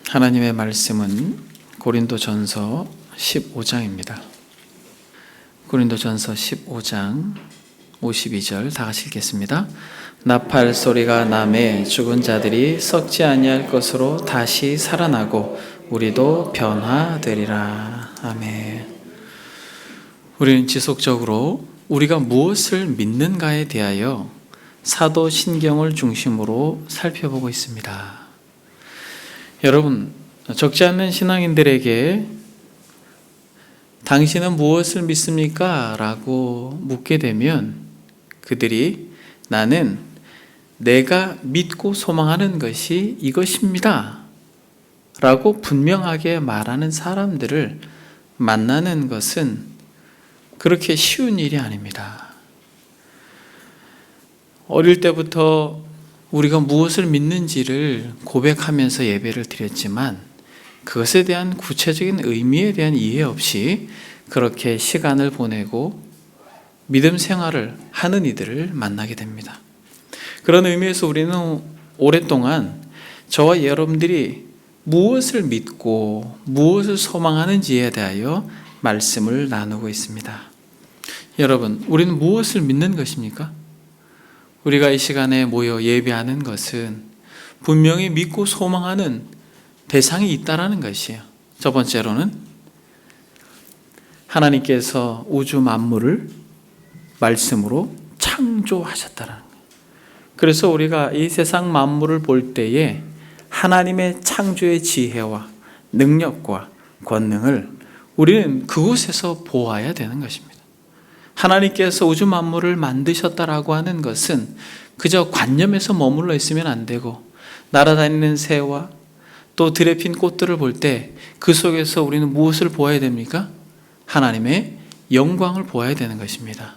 하나님의 말씀은 고린도전서 15장입니다. 고린도전서 15장 52절 다 같이 읽겠습니다. 나팔 소리가 나매 죽은 자들이 썩지 아니할 것으로 다시 살아나고 우리도 변화되리라. 아멘. 우리는 지속적으로 우리가 무엇을 믿는가에 대하여 사도신경을 중심으로 살펴보고 있습니다. 여러분, 적지 않은 신앙인들에게 당신은 무엇을 믿습니까? 라고 묻게 되면 그들이 나는 내가 믿고 소망하는 것이 이것입니다 라고 분명하게 말하는 사람들을 만나는 것은 그렇게 쉬운 일이 아닙니다. 어릴 때부터 우리가 무엇을 믿는지를 고백하면서 예배를 드렸지만 그것에 대한 구체적인 의미에 대한 이해 없이 그렇게 시간을 보내고 믿음 생활을 하는 이들을 만나게 됩니다. 그런 의미에서 우리는 오랫동안 저와 여러분들이 무엇을 믿고 무엇을 소망하는지에 대하여 말씀을 나누고 있습니다. 여러분, 우리는 무엇을 믿는 것입니까? 우리가 이 시간에 모여 예배하는 것은 분명히 믿고 소망하는 대상이 있다라는 것이에요. 첫 번째로는 하나님께서 우주 만물을 말씀으로 창조하셨다는 거예요. 그래서 우리가 이 세상 만물을 볼 때에 하나님의 창조의 지혜와 능력과 권능을 우리는 그곳에서 보아야 되는 것입니다. 하나님께서 우주 만물을 만드셨다라고 하는 것은 그저 관념에서 머물러 있으면 안 되고 날아다니는 새와 또 들에 핀 꽃들을 볼 때 그 속에서 우리는 무엇을 보아야 됩니까? 하나님의 영광을 보아야 되는 것입니다.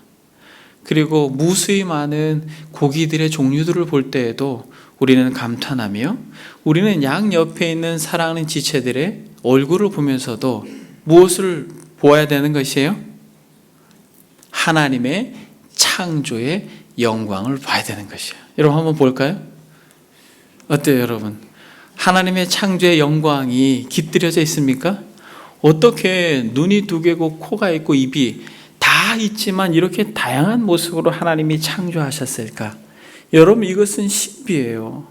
그리고 무수히 많은 고기들의 종류들을 볼 때에도 우리는 감탄하며 우리는 양 옆에 있는 사랑하는 지체들의 얼굴을 보면서도 무엇을 보아야 되는 것이에요? 하나님의 창조의 영광을 봐야 되는 것이에요. 여러분 한번 볼까요? 어때요, 여러분? 하나님의 창조의 영광이 깃들여져 있습니까? 어떻게 눈이 두 개고 코가 있고 입이 다 있지만 이렇게 다양한 모습으로 하나님이 창조하셨을까? 여러분, 이것은 신비예요.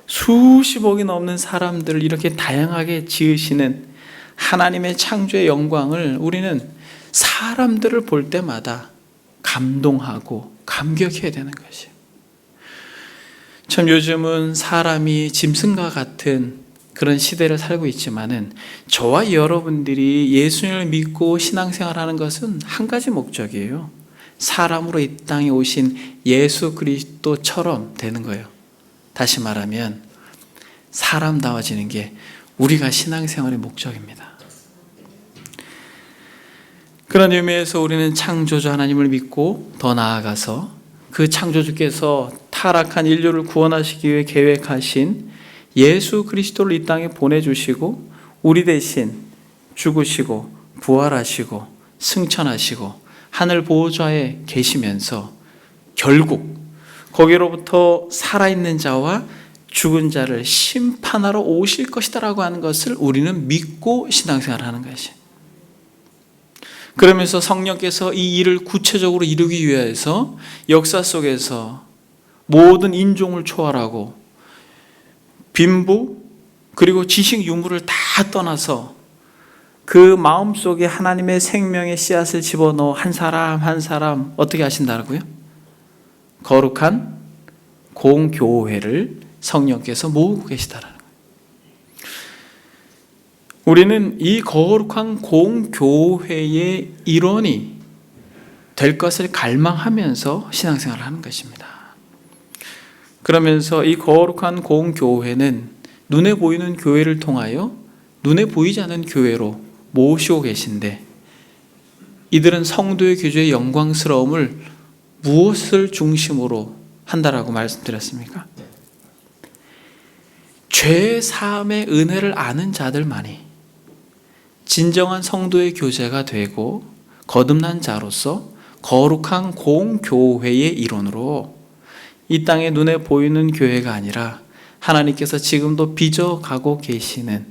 수십억이 넘는 사람들을 이렇게 다양하게 지으시는 하나님의 창조의 영광을 우리는 사람들을 볼 때마다 감동하고 감격해야 되는 것이에요. 참 요즘은 사람이 짐승과 같은 그런 시대를 살고 있지만은 저와 여러분들이 예수님을 믿고 신앙생활하는 것은 한 가지 목적이에요. 사람으로 이 땅에 오신 예수 그리스도처럼 되는 거예요. 다시 말하면 사람다워지는 게 우리가 신앙생활의 목적입니다. 그런 의미에서 우리는 창조주 하나님을 믿고 더 나아가서 그 창조주께서 타락한 인류를 구원하시기 위해 계획하신 예수 그리스도를 이 땅에 보내주시고 우리 대신 죽으시고 부활하시고 승천하시고 하늘 보호자에 계시면서 결국 거기로부터 살아있는 자와 죽은 자를 심판하러 오실 것이다라고 하는 것을 우리는 믿고 신앙생활을 하는 것이에요. 그러면서 성령께서 이 일을 구체적으로 이루기 위해서 역사 속에서 모든 인종을 초월하고 빈부 그리고 지식 유무를 다 떠나서 그 마음속에 하나님의 생명의 씨앗을 집어넣어 한 사람 한 사람 어떻게 하신다고요? 거룩한 공교회를 성령께서 모으고 계시다라는 거예요. 우리는 이 거룩한 공교회의 일원이 될 것을 갈망하면서 신앙생활을 하는 것입니다. 그러면서 이 거룩한 공교회는 눈에 보이는 교회를 통하여 눈에 보이지 않는 교회로 모으시고 계신데 이들은 성도의 교제의 영광스러움을 무엇을 중심으로 한다라고 말씀드렸습니까? 죄 사함의 은혜를 아는 자들만이 진정한 성도의 교제가 되고 거듭난 자로서 거룩한 공교회의 일원으로 이 땅에 눈에 보이는 교회가 아니라 하나님께서 지금도 빚어가고 계시는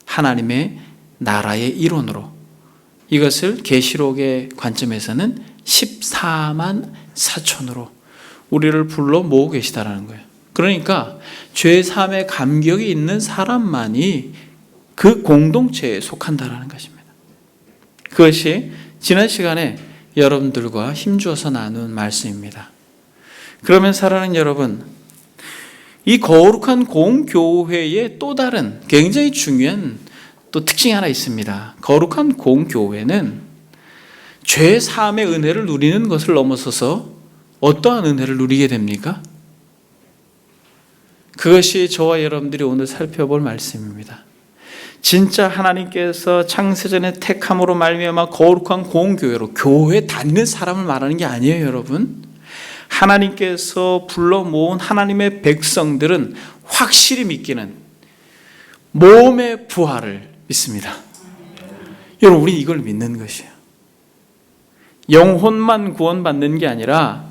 하나님의 나라의 일원으로, 이것을 계시록의 관점에서는 14만 4천으로 우리를 불러 모으고 계시다라는 거예요. 그러니까 죄 사함의 감격이 있는 사람만이 그 공동체에 속한다라는 것입니다. 그것이 지난 시간에 여러분들과 힘주어서 나눈 말씀입니다. 그러면 사랑하는 여러분, 이 거룩한 공교회의 또 다른 굉장히 중요한 또 특징이 하나 있습니다. 거룩한 공교회는 죄 사함의 은혜를 누리는 것을 넘어서서 어떠한 은혜를 누리게 됩니까? 그것이 저와 여러분들이 오늘 살펴볼 말씀입니다. 진짜 하나님께서 창세전에 택함으로 말미암아 거룩한 공교회로, 교회 다니는 사람을 말하는 게 아니에요, 여러분. 하나님께서 불러 모은 하나님의 백성들은 확실히 믿기는 몸의 부활을 믿습니다. 여러분, 우리 이걸 믿는 것이에요. 영혼만 구원받는 게 아니라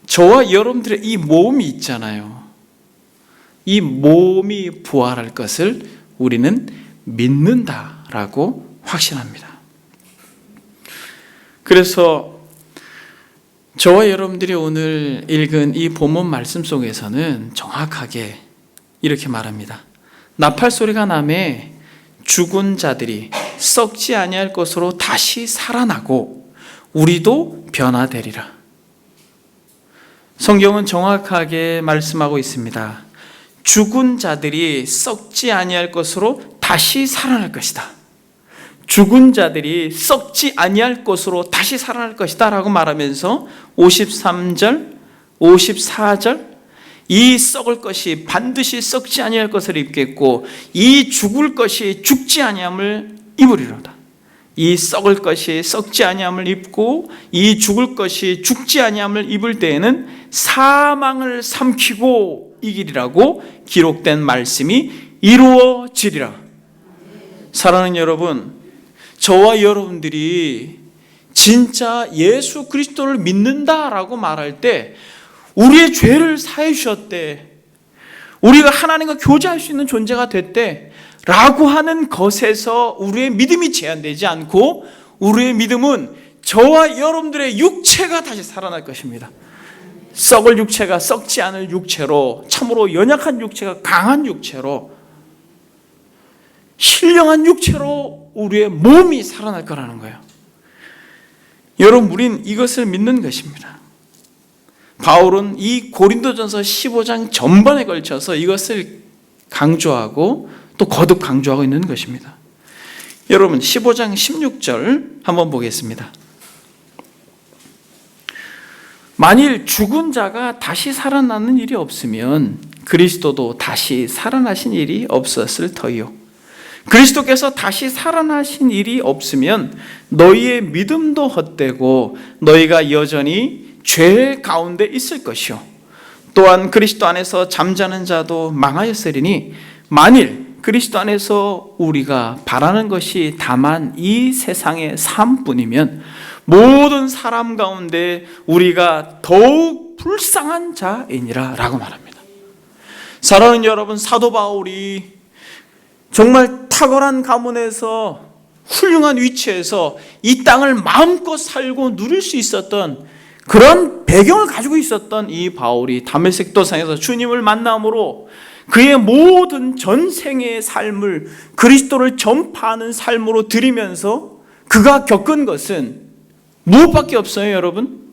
저와 여러분들의 이 몸이 있잖아요. 이 몸이 부활할 것을 우리는 믿는다라고 확신합니다. 그래서 저와 여러분들이 오늘 읽은 이 본문 말씀 속에서는 정확하게 이렇게 말합니다. 나팔 소리가 나매 죽은 자들이 썩지 아니할 것으로 다시 살아나고 우리도 변화되리라. 성경은 정확하게 말씀하고 있습니다. 죽은 자들이 썩지 아니할 것으로 다시 살아날 것이다. 죽은 자들이 썩지 아니할 것으로 다시 살아날 것이다 라고 말하면서 53절, 54절 이 썩을 것이 반드시 썩지 아니할 것을 입겠고 이 죽을 것이 죽지 아니함을 입으리로다. 이 썩을 것이 썩지 아니함을 입고 이 죽을 것이 죽지 아니함을 입을 때에는 사망을 삼키고 이기리라고 기록된 말씀이 이루어지리라. 사랑하는 여러분, 저와 여러분들이 진짜 예수 그리스도를 믿는다라고 말할 때 우리의 죄를 사해 주셨대, 우리가 하나님과 교제할 수 있는 존재가 됐대 라고 하는 것에서 우리의 믿음이 제한되지 않고 우리의 믿음은 저와 여러분들의 육체가 다시 살아날 것입니다. 썩을 육체가 썩지 않을 육체로, 참으로 연약한 육체가 강한 육체로, 신령한 육체로 우리의 몸이 살아날 거라는 거예요. 여러분, 우린 이것을 믿는 것입니다. 바울은 이 고린도전서 15장 전반에 걸쳐서 이것을 강조하고 또 거듭 강조하고 있는 것입니다. 여러분, 15장 16절 한번 보겠습니다. 만일 죽은 자가 다시 살아나는 일이 없으면 그리스도도 다시 살아나신 일이 없었을 터이요. 그리스도께서 다시 살아나신 일이 없으면 너희의 믿음도 헛되고 너희가 여전히 죄 가운데 있을 것이요. 또한 그리스도 안에서 잠자는 자도 망하였으리니 만일 그리스도 안에서 우리가 바라는 것이 다만 이 세상의 삶뿐이면 모든 사람 가운데 우리가 더욱 불쌍한 자이니라 라고 말합니다. 사랑하는 여러분, 사도 바울이 정말 탁월한 가문에서 훌륭한 위치에서 이 땅을 마음껏 살고 누릴 수 있었던 그런 배경을 가지고 있었던 이 바울이 다메섹 도상에서 주님을 만남으로 그의 모든 전생의 삶을 그리스도를 전파하는 삶으로 드리면서 그가 겪은 것은 무엇밖에 없어요, 여러분?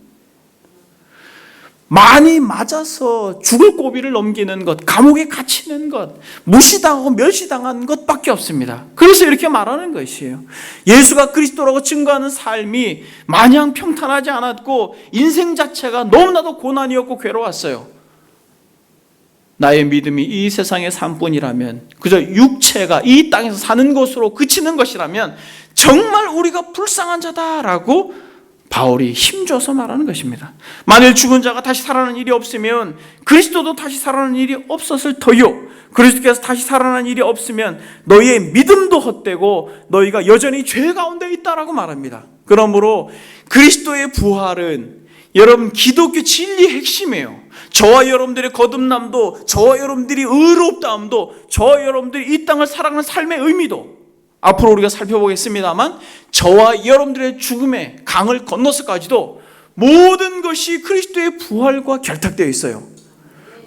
많이 맞아서 죽을 고비를 넘기는 것, 감옥에 갇히는 것, 무시당하고 멸시당한 것밖에 없습니다. 그래서 이렇게 말하는 것이에요. 예수가 그리스도라고 증거하는 삶이 마냥 평탄하지 않았고 인생 자체가 너무나도 고난이었고 괴로웠어요. 나의 믿음이 이 세상의 삶뿐이라면, 그저 육체가 이 땅에서 사는 것으로 그치는 것이라면 정말 우리가 불쌍한 자다라고 바울이 힘줘서 말하는 것입니다. 만일 죽은 자가 다시 살아나는 일이 없으면 그리스도도 다시 살아나는 일이 없었을 터요. 그리스도께서 다시 살아나는 일이 없으면 너희의 믿음도 헛되고 너희가 여전히 죄 가운데 있다라고 말합니다. 그러므로 그리스도의 부활은 여러분 기독교 진리의 핵심이에요. 저와 여러분들의 거듭남도, 저와 여러분들이 의롭다함도, 저와 여러분들이 이 땅을 살아가는 삶의 의미도 앞으로 우리가 살펴보겠습니다만, 저와 여러분들의 죽음의 강을 건너서까지도 모든 것이 그리스도의 부활과 결탁되어 있어요.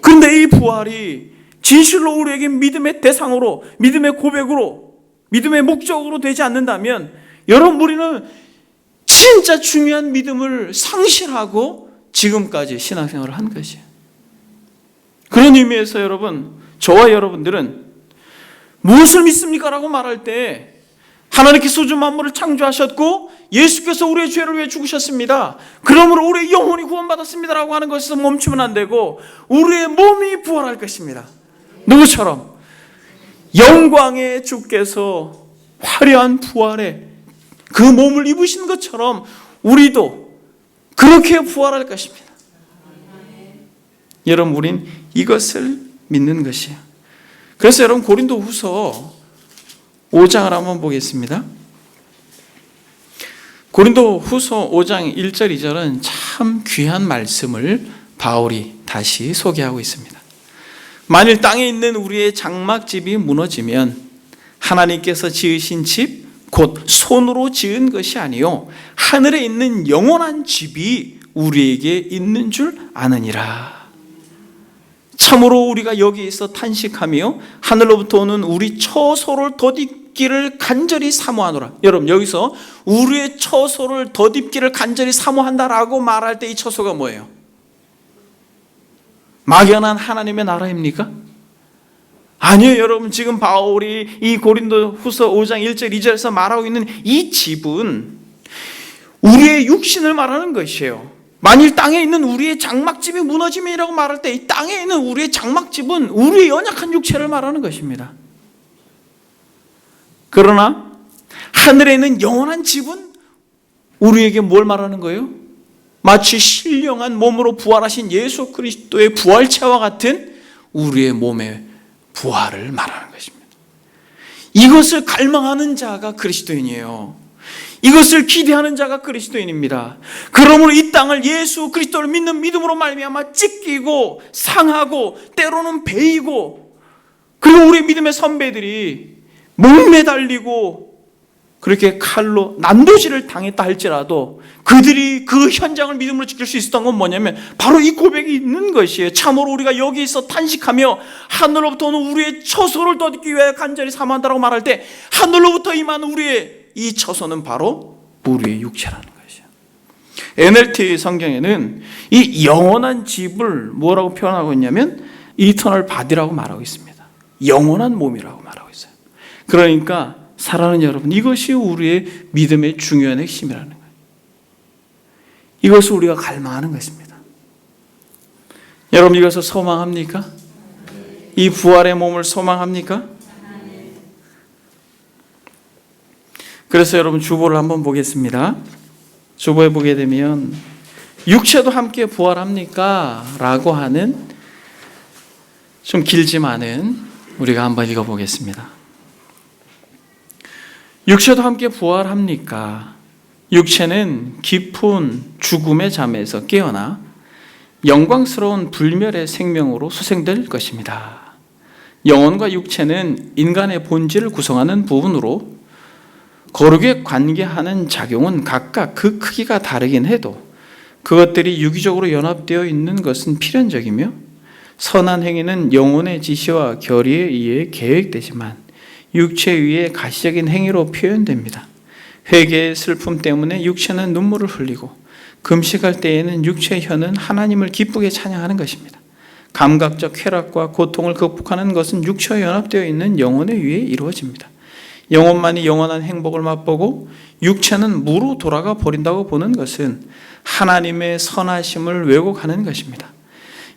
그런데 이 부활이 진실로 우리에게 믿음의 대상으로, 믿음의 고백으로, 믿음의 목적으로 되지 않는다면, 여러분, 우리는 진짜 중요한 믿음을 상실하고 지금까지 신앙생활을 한 것이에요. 그런 의미에서 여러분, 저와 여러분들은 무엇을 믿습니까? 라고 말할 때, 하나님께서 우주 만물을 창조하셨고 예수께서 우리의 죄를 위해 죽으셨습니다. 그러므로 우리의 영혼이 구원받았습니다 라고 하는 것에서 멈추면 안 되고, 우리의 몸이 부활할 것입니다. 누구처럼? 영광의 주께서 화려한 부활에 그 몸을 입으신 것처럼 우리도 그렇게 부활할 것입니다. 여러분, 우린 이것을 믿는 것이에요. 그래서 여러분, 고린도후서 5장을 한번 보겠습니다. 고린도후서 5장 1절 2절은 참 귀한 말씀을 바울이 다시 소개하고 있습니다. 만일 땅에 있는 우리의 장막집이 무너지면 하나님께서 지으신 집, 곧 손으로 지은 것이 아니요 하늘에 있는 영원한 집이 우리에게 있는 줄 아느니라. 참으로 우리가 여기에서 탄식하며 하늘로부터 오는 우리 처소를 덧입기를 간절히 사모하노라. 여러분, 여기서 우리의 처소를 덧입기를 간절히 사모한다라고 말할 때 이 처소가 뭐예요? 막연한 하나님의 나라입니까? 아니요, 여러분. 지금 바울이 이 고린도후서 5장 1절 2절에서 말하고 있는 이 집은 우리의 육신을 말하는 것이에요. 만일 땅에 있는 우리의 장막집이 무너짐이라고 말할 때, 이 땅에 있는 우리의 장막집은 우리의 연약한 육체를 말하는 것입니다. 그러나 하늘에 있는 영원한 집은 우리에게 뭘 말하는 거예요? 마치 신령한 몸으로 부활하신 예수 그리스도의 부활체와 같은 우리의 몸의 부활을 말하는 것입니다. 이것을 갈망하는 자가 그리스도인이에요. 이것을 기대하는 자가 그리스도인입니다. 그러므로 이 땅을 예수 그리스도를 믿는 믿음으로 말미암아 찢기고 상하고 때로는 베이고, 그리고 우리 믿음의 선배들이 목매달리고 그렇게 칼로 난도질을 당했다 할지라도 그들이 그 현장을 믿음으로 지킬 수 있었던 건 뭐냐면 바로 이 고백이 있는 것이에요. 참으로 우리가 여기서 탄식하며 하늘로부터 오는 우리의 처소를 덧입기 위하여 간절히 사모한다라고 말할 때, 하늘로부터 임하는 우리의 이 처소는 바로 우리의 육체라는 것이에요. NLT 성경에는 이 영원한 집을 뭐라고 표현하고 있냐면 이터널 바디라고 말하고 있습니다. 영원한 몸이라고 말하고 있어요. 그러니까 사랑하는 여러분, 이것이 우리의 믿음의 중요한 핵심이라는 거예요. 이것을 우리가 갈망하는 것입니다. 여러분, 이것을 소망합니까? 이 부활의 몸을 소망합니까? 그래서 여러분, 주보를 한번 보겠습니다. 주보에 보게 되면 육체도 함께 부활합니까? 라고 하는 좀 길지만은 우리가 한번 읽어보겠습니다. 육체도 함께 부활합니까? 육체는 깊은 죽음의 잠에서 깨어나 영광스러운 불멸의 생명으로 소생될 것입니다. 영혼과 육체는 인간의 본질을 구성하는 부분으로 거룩에 관계하는 작용은 각각 그 크기가 다르긴 해도 그것들이 유기적으로 연합되어 있는 것은 필연적이며, 선한 행위는 영혼의 지시와 결의에 의해 계획되지만 육체에 의해 가시적인 행위로 표현됩니다. 회개의 슬픔 때문에 육체는 눈물을 흘리고 금식할 때에는 육체의 혀는 하나님을 기쁘게 찬양하는 것입니다. 감각적 쾌락과 고통을 극복하는 것은 육체와 연합되어 있는 영혼에 의해 이루어집니다. 영혼만이 영원한 행복을 맛보고 육체는 무로 돌아가 버린다고 보는 것은 하나님의 선하심을 왜곡하는 것입니다.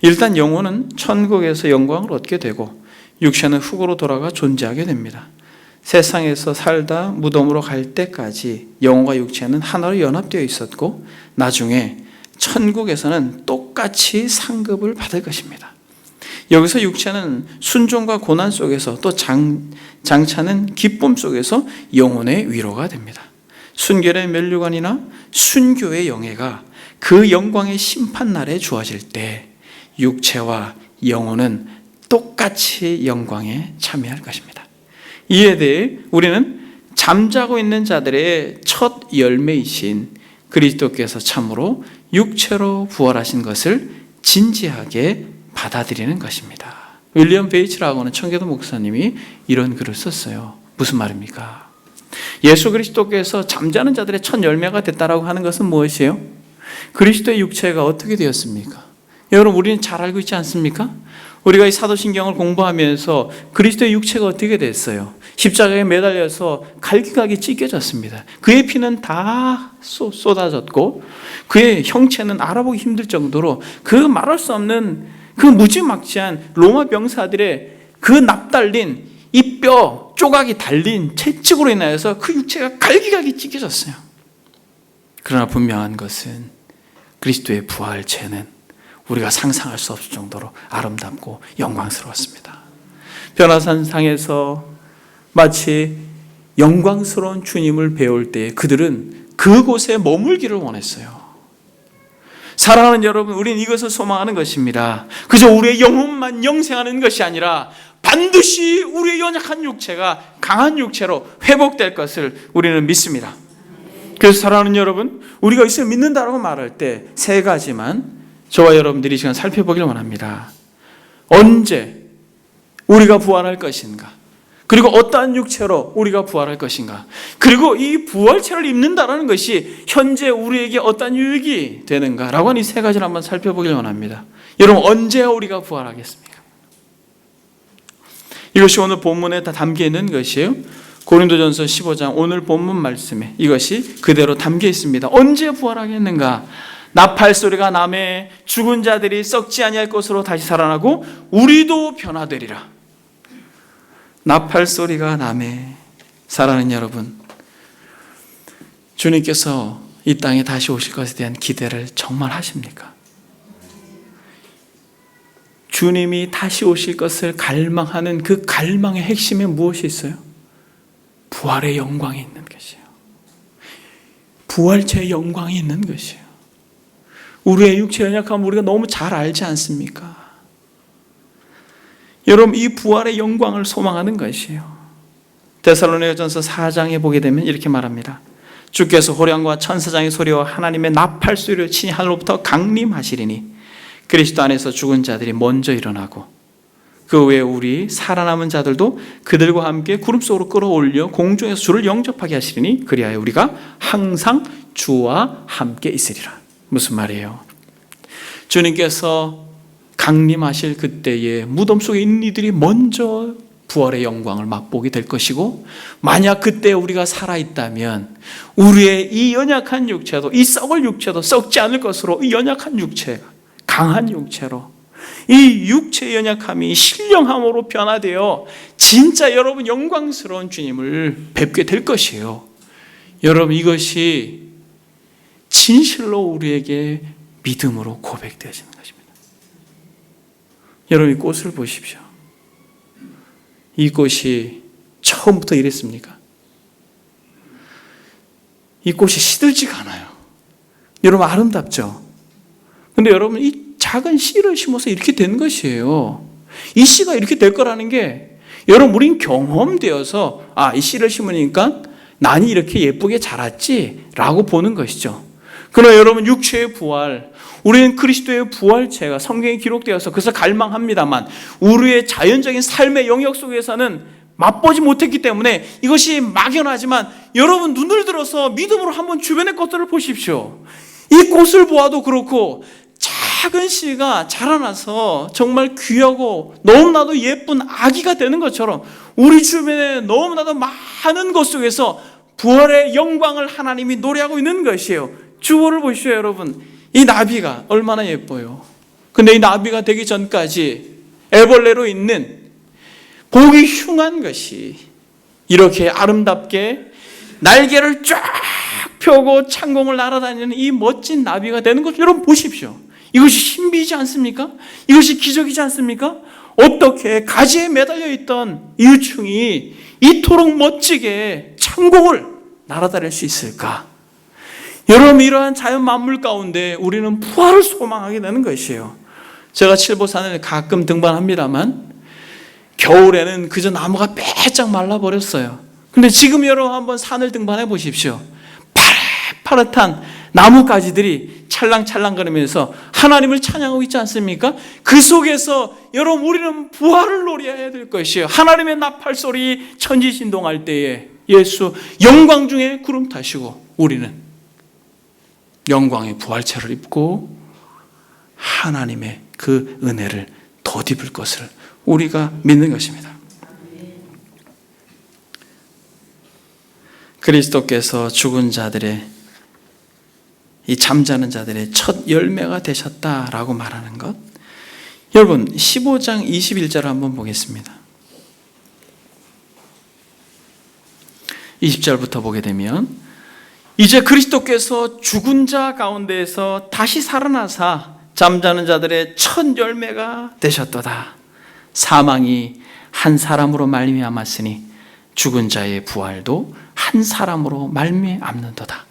일단 영혼은 천국에서 영광을 얻게 되고 육체는 흙으로 돌아가 존재하게 됩니다. 세상에서 살다 무덤으로 갈 때까지 영혼과 육체는 하나로 연합되어 있었고 나중에 천국에서는 똑같이 상급을 받을 것입니다. 여기서 육체는 순종과 고난 속에서 또 장차는 기쁨 속에서 영혼의 위로가 됩니다. 순결의 면류관이나 순교의 영예가 그 영광의 심판날에 주어질 때 육체와 영혼은 똑같이 영광에 참여할 것입니다. 이에 대해 우리는 잠자고 있는 자들의 첫 열매이신 그리스도께서 참으로 육체로 부활하신 것을 진지하게 받아들이는 것입니다. 윌리엄 베이츠라고 하는 청교도 목사님이 이런 글을 썼어요. 무슨 말입니까? 예수 그리스도께서 잠자는 자들의 첫 열매가 됐다라고 하는 것은 무엇이에요? 그리스도의 육체가 어떻게 되었습니까? 여러분, 우리는 잘 알고 있지 않습니까? 우리가 이 사도신경을 공부하면서 그리스도의 육체가 어떻게 됐어요? 십자가에 매달려서 갈기갈기 찢겨졌습니다. 그의 피는 다 쏟아졌고 그의 형체는 알아보기 힘들 정도로 그 말할 수 없는 그 무지막지한 로마 병사들의 그 납달린 이 뼈 조각이 달린 채찍으로 인하여서 그 육체가 갈기갈기 찢겨졌어요. 그러나 분명한 것은 그리스도의 부활체는 우리가 상상할 수 없을 정도로 아름답고 영광스러웠습니다. 변화산상에서 마치 영광스러운 주님을 배울 때 그들은 그곳에 머물기를 원했어요. 사랑하는 여러분, 우리는 이것을 소망하는 것입니다. 그저 우리의 영혼만 영생하는 것이 아니라 반드시 우리의 연약한 육체가 강한 육체로 회복될 것을 우리는 믿습니다. 그래서 사랑하는 여러분, 우리가 이것을 믿는다라고 말할 때 세 가지만 저와 여러분들이 시간 살펴보길 원합니다. 언제 우리가 부활할 것인가? 그리고 어떠한 육체로 우리가 부활할 것인가? 그리고 이 부활체를 입는다는 것이 현재 우리에게 어떠한 유익이 되는가라고 하는 이 세 가지를 한번 살펴보길 원합니다. 여러분, 언제 우리가 부활하겠습니까? 이것이 오늘 본문에 다 담겨 있는 것이에요. 고린도전서 15장 오늘 본문 말씀에 이것이 그대로 담겨 있습니다. 언제 부활하겠는가? 나팔 소리가 나매 죽은 자들이 썩지 아니할 것으로 다시 살아나고 우리도 변화되리라. 나팔 소리가 나매. 사랑하는 여러분, 주님께서 이 땅에 다시 오실 것에 대한 기대를 정말 하십니까? 주님이 다시 오실 것을 갈망하는 그 갈망의 핵심에 무엇이 있어요? 부활의 영광이 있는 것이에요. 부활체의 영광이 있는 것이에요. 우리의 육체 연약함을 우리가 너무 잘 알지 않습니까? 여러분, 이 부활의 영광을 소망하는 것이에요. 데살로니가전서 4장에 보게 되면 이렇게 말합니다. 주께서 호령과 천사장의 소리와 하나님의 나팔 소리로 친히 하늘로부터 강림하시리니 그리스도 안에서 죽은 자들이 먼저 일어나고 그 외에 우리 살아남은 자들도 그들과 함께 구름 속으로 끌어올려 공중에서 주를 영접하게 하시리니 그리하여 우리가 항상 주와 함께 있으리라. 무슨 말이에요? 주님께서 강림하실 그때에 무덤 속에 있는 이들이 먼저 부활의 영광을 맛보게 될 것이고, 만약 그때 우리가 살아있다면 우리의 이 연약한 육체도, 이 썩을 육체도 썩지 않을 것으로 이 연약한 육체, 강한 육체로 이 육체의 연약함이 신령함으로 변화되어 진짜 여러분 영광스러운 주님을 뵙게 될 것이에요. 여러분, 이것이 진실로 우리에게 믿음으로 고백되어지는 것입니다. 여러분, 이 꽃을 보십시오. 이 꽃이 처음부터 이랬습니까? 이 꽃이 시들지가 않아요. 여러분, 아름답죠? 근데 여러분, 이 작은 씨를 심어서 이렇게 된 것이에요. 이 씨가 이렇게 될 거라는 게 여러분, 우린 경험되어서 이 씨를 심으니까 난이 이렇게 예쁘게 자랐지라고 보는 것이죠. 그러나 여러분, 육체의 부활, 우리는 그리스도의 부활체가 성경에 기록되어서 그래서 갈망합니다만 우리의 자연적인 삶의 영역 속에서는 맛보지 못했기 때문에 이것이 막연하지만 여러분, 눈을 들어서 믿음으로 한번 주변의 것들을 보십시오. 이 꽃을 보아도 그렇고 작은 씨가 자라나서 정말 귀하고 너무나도 예쁜 아기가 되는 것처럼 우리 주변에 너무나도 많은 것 속에서 부활의 영광을 하나님이 노래하고 있는 것이에요. 주보를 보시죠, 여러분. 이 나비가 얼마나 예뻐요. 근데 이 나비가 되기 전까지 애벌레로 있는 보기 흉한 것이 이렇게 아름답게 날개를 쫙 펴고 창공을 날아다니는 이 멋진 나비가 되는 것, 여러분 보십시오. 이것이 신비이지 않습니까? 이것이 기적이지 않습니까? 어떻게 가지에 매달려 있던 이 유충이 이토록 멋지게 창공을 날아다닐 수 있을까? 여러분, 이러한 자연 만물 가운데 우리는 부활을 소망하게 되는 것이에요. 제가 칠보산을 가끔 등반합니다만 겨울에는 그저 나무가 빼짝 말라버렸어요. 근데 지금 여러분 한번 산을 등반해 보십시오. 파릇파릇한 나뭇가지들이 찰랑찰랑거리면서 하나님을 찬양하고 있지 않습니까? 그 속에서 여러분 우리는 부활을 노래해야 될 것이에요. 하나님의 나팔소리 천지신동할 때에 예수 영광 중에 구름 타시고 우리는 영광의 부활체를 입고 하나님의 그 은혜를 덧입을 것을 우리가 믿는 것입니다. 그리스도께서 죽은 자들의 이 잠자는 자들의 첫 열매가 되셨다라고 말하는 것, 여러분 15장 21절을 한번 보겠습니다. 20절부터 보게 되면 이제 그리스도께서 죽은 자 가운데에서 다시 살아나사 잠자는 자들의 첫 열매가 되셨도다. 사망이 한 사람으로 말미암았으니 죽은 자의 부활도 한 사람으로 말미암는도다.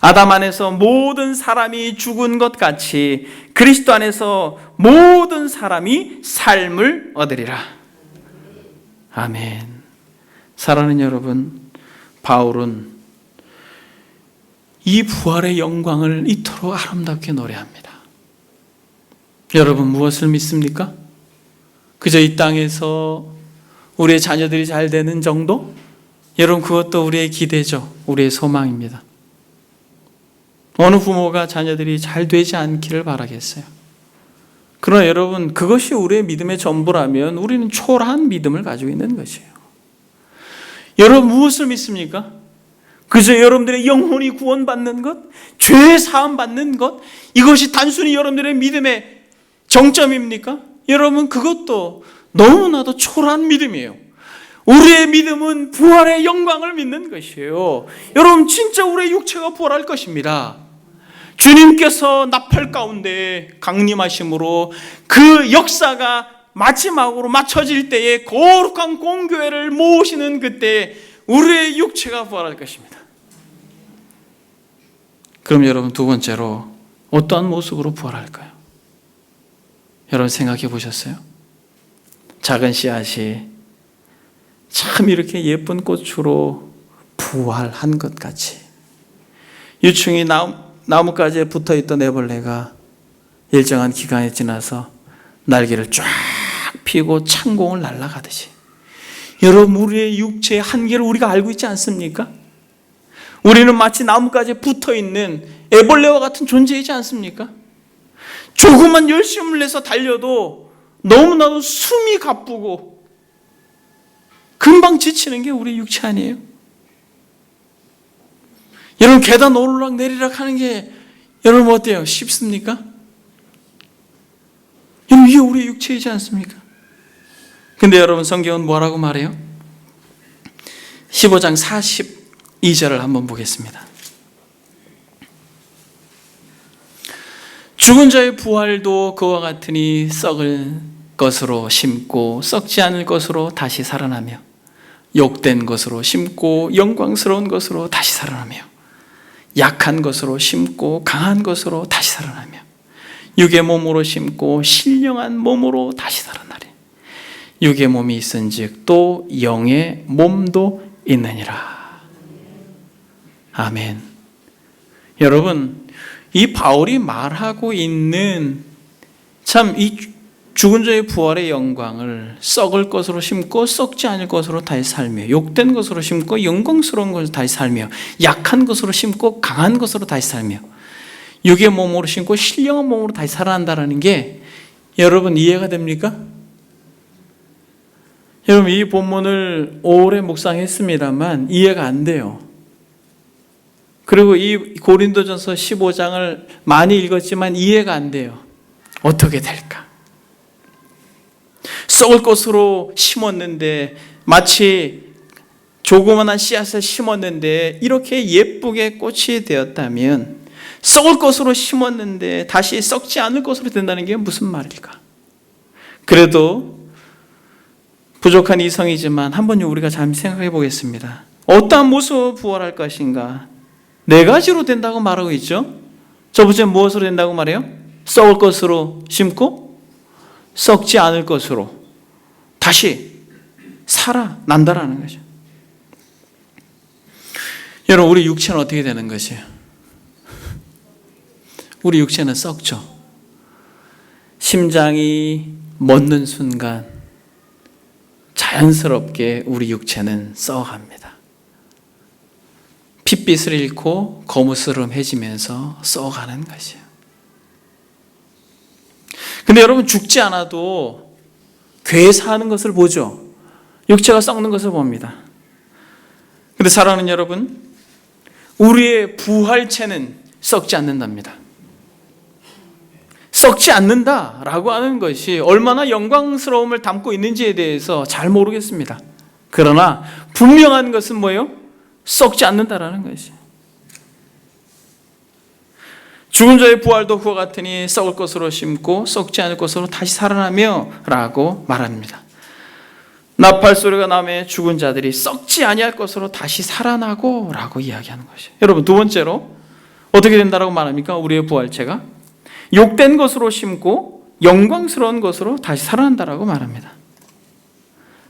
아담 안에서 모든 사람이 죽은 것 같이 그리스도 안에서 모든 사람이 삶을 얻으리라. 아멘. 사랑하는 여러분, 바울은 이 부활의 영광을 이토록 아름답게 노래합니다. 여러분 무엇을 믿습니까? 그저 이 땅에서 우리의 자녀들이 잘 되는 정도? 여러분 그것도 우리의 기대죠. 우리의 소망입니다. 어느 부모가 자녀들이 잘 되지 않기를 바라겠어요. 그러나 여러분 그것이 우리의 믿음의 전부라면 우리는 초라한 믿음을 가지고 있는 것이에요. 여러분 무엇을 믿습니까? 그저 여러분들의 영혼이 구원받는 것, 죄 사함 받는 것, 이것이 단순히 여러분들의 믿음의 정점입니까? 여러분 그것도 너무나도 초라한 믿음이에요. 우리의 믿음은 부활의 영광을 믿는 것이에요. 여러분 진짜 우리의 육체가 부활할 것입니다. 주님께서 나팔 가운데 강림하심으로 그 역사가 마지막으로 맞춰질 때에 거룩한 공교회를 모으시는 그때 우리의 육체가 부활할 것입니다. 그럼 여러분 두 번째로 어떠한 모습으로 부활할까요? 여러분 생각해 보셨어요? 작은 씨앗이 참 이렇게 예쁜 꽃으로 부활한 것 같이 유충이 나뭇가지에 붙어있던 애벌레가 일정한 기간이 지나서 날개를 쫙 펴고 창공을 날아가듯이 여러분 우리의 육체의 한계를 우리가 알고 있지 않습니까? 우리는 마치 나뭇가지에 붙어있는 애벌레와 같은 존재이지 않습니까? 조금만 열심을 내서 달려도 너무나도 숨이 가쁘고 금방 지치는 게 우리 육체 아니에요? 여러분 계단 오르락 내리락 하는 게 여러분 어때요? 쉽습니까? 여러분 이게 우리 육체이지 않습니까? 근데 여러분 성경은 뭐라고 말해요? 15장 42절을 한번 보겠습니다. 죽은 자의 부활도 그와 같으니 썩을 것으로 심고 썩지 않을 것으로 다시 살아나며 욕된 것으로 심고 영광스러운 것으로 다시 살아나며 약한 것으로 심고 강한 것으로 다시 살아나며 육의 몸으로 심고 신령한 몸으로 다시 살아나리. 육의 몸이 있은즉 또 영의 몸도 있느니라. 아멘. 여러분 이 바울이 말하고 있는 참 이 죽은 자의 부활의 영광을 썩을 것으로 심고 썩지 않을 것으로 다시 살며 욕된 것으로 심고 영광스러운 것으로 다시 살며 약한 것으로 심고 강한 것으로 다시 살며 육의 몸으로 심고 신령한 몸으로 다시 살아난다는 게 여러분 이해가 됩니까? 여러분 이 본문을 오래 묵상했습니다만 이해가 안 돼요. 그리고 이 고린도전서 15장을 많이 읽었지만 이해가 안 돼요. 어떻게 될까? 썩을 것으로 심었는데 마치 조그만한 씨앗을 심었는데 이렇게 예쁘게 꽃이 되었다면 썩을 것으로 심었는데 다시 썩지 않을 것으로 된다는 게 무슨 말일까? 그래도 부족한 이성이지만 한번 우리가 잠시 생각해 보겠습니다. 어떠한 모습으로 부활할 것인가? 네 가지로 된다고 말하고 있죠. 첫 번째 무엇으로 된다고 말해요? 썩을 것으로 심고 썩지 않을 것으로 다시 살아난다라는 거죠. 여러분, 우리 육체는 어떻게 되는 것이에요? 우리 육체는 썩죠. 심장이 멎는 순간 자연스럽게 우리 육체는 썩어갑니다. 핏빛을 잃고 거무스름해지면서 썩어가는 것이에요. 근데 여러분, 죽지 않아도 괴사하는 것을 보죠. 육체가 썩는 것을 봅니다. 근데 사랑하는 여러분, 우리의 부활체는 썩지 않는답니다. 썩지 않는다라고 하는 것이 얼마나 영광스러움을 담고 있는지에 대해서 잘 모르겠습니다. 그러나 분명한 것은 뭐예요? 썩지 않는다라는 것이. 죽은 자의 부활도 그와 같으니 썩을 것으로 심고 썩지 않을 것으로 다시 살아나며 라고 말합니다. 나팔 소리가 나매 죽은 자들이 썩지 아니할 것으로 다시 살아나고 라고 이야기하는 것이에요. 여러분, 두 번째로 어떻게 된다라고 말합니까? 우리의 부활체가 욕된 것으로 심고 영광스러운 것으로 다시 살아난다라고 말합니다.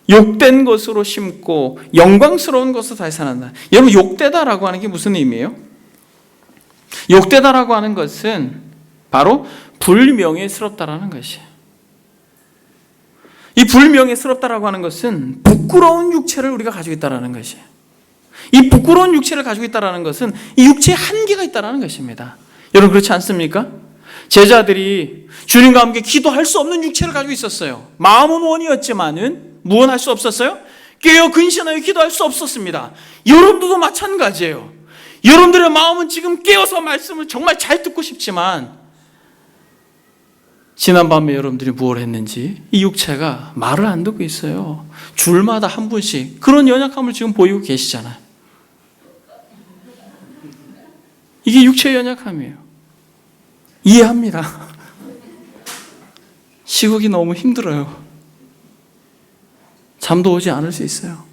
욕된 것으로 심고 영광스러운 것으로 다시 살아난다. 여러분, 욕되다라고 하는 게 무슨 의미예요? 욕되다라고 하는 것은 바로 불명예스럽다라는 것이에요. 이 불명예스럽다라고 하는 것은 부끄러운 육체를 우리가 가지고 있다라는 것이에요. 이 부끄러운 육체를 가지고 있다라는 것은 이 육체에 한계가 있다라는 것입니다. 여러분, 그렇지 않습니까? 제자들이 주님과 함께 기도할 수 없는 육체를 가지고 있었어요. 마음은 원이었지만은 무언할 수 없었어요? 깨어 근신하여 기도할 수 없었습니다. 여러분들도 마찬가지예요. 여러분들의 마음은 지금 깨어서 말씀을 정말 잘 듣고 싶지만 지난밤에 여러분들이 무엇 했는지 이 육체가 말을 안 듣고 있어요. 줄마다 한 분씩 그런 연약함을 지금 보이고 계시잖아요. 이게 육체의 연약함이에요. 이해합니다. 시국이 너무 힘들어요. 잠도 오지 않을 수 있어요.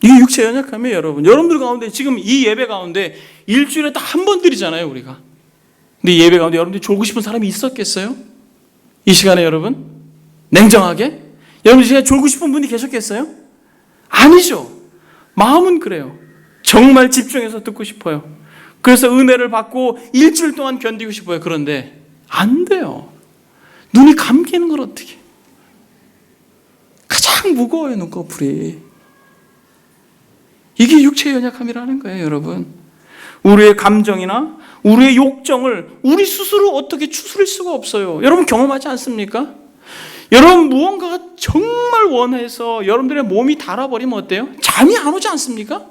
이게 육체의 연약함이에요, 여러분. 여러분들 가운데 지금 이 예배 가운데 일주일에 딱 한 번 드리잖아요, 우리가. 근데 이 예배 가운데 여러분들이 졸고 싶은 사람이 있었겠어요? 이 시간에 여러분? 냉정하게? 여러분 시간에 졸고 싶은 분이 계셨겠어요? 아니죠. 마음은 그래요. 정말 집중해서 듣고 싶어요. 그래서 은혜를 받고 일주일 동안 견디고 싶어요. 그런데 안 돼요. 눈이 감기는 걸 어떻게? 가장 무거워요, 눈꺼풀이. 이게 육체의 연약함이라는 거예요, 여러분. 우리의 감정이나 우리의 욕정을 우리 스스로 어떻게 추스릴 수가 없어요. 여러분 경험하지 않습니까? 여러분 무언가가 정말 원해서 여러분들의 몸이 닳아버리면 어때요? 잠이 안 오지 않습니까?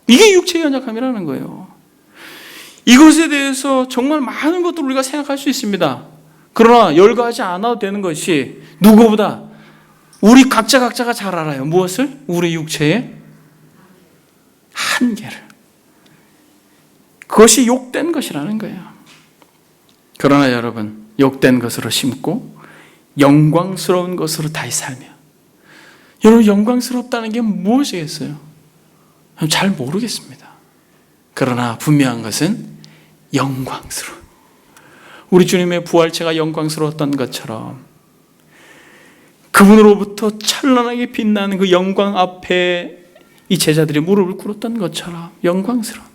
이게 육체의 연약함이라는 거예요. 이것에 대해서 정말 많은 것들을 우리가 생각할 수 있습니다. 그러나 열거하지 않아도 되는 것이 누구보다 우리 각자가 잘 알아요. 무엇을? 우리 육체의 한계를. 그것이 욕된 것이라는 거예요. 그러나 여러분, 욕된 것으로 심고 영광스러운 것으로 다시 살며. 여러분, 영광스럽다는 게 무엇이겠어요? 잘 모르겠습니다. 그러나 분명한 것은 영광스러운, 우리 주님의 부활체가 영광스러웠던 것처럼 그분으로부터 찬란하게 빛나는 그 영광 앞에 이 제자들이 무릎을 꿇었던 것처럼 영광스러운.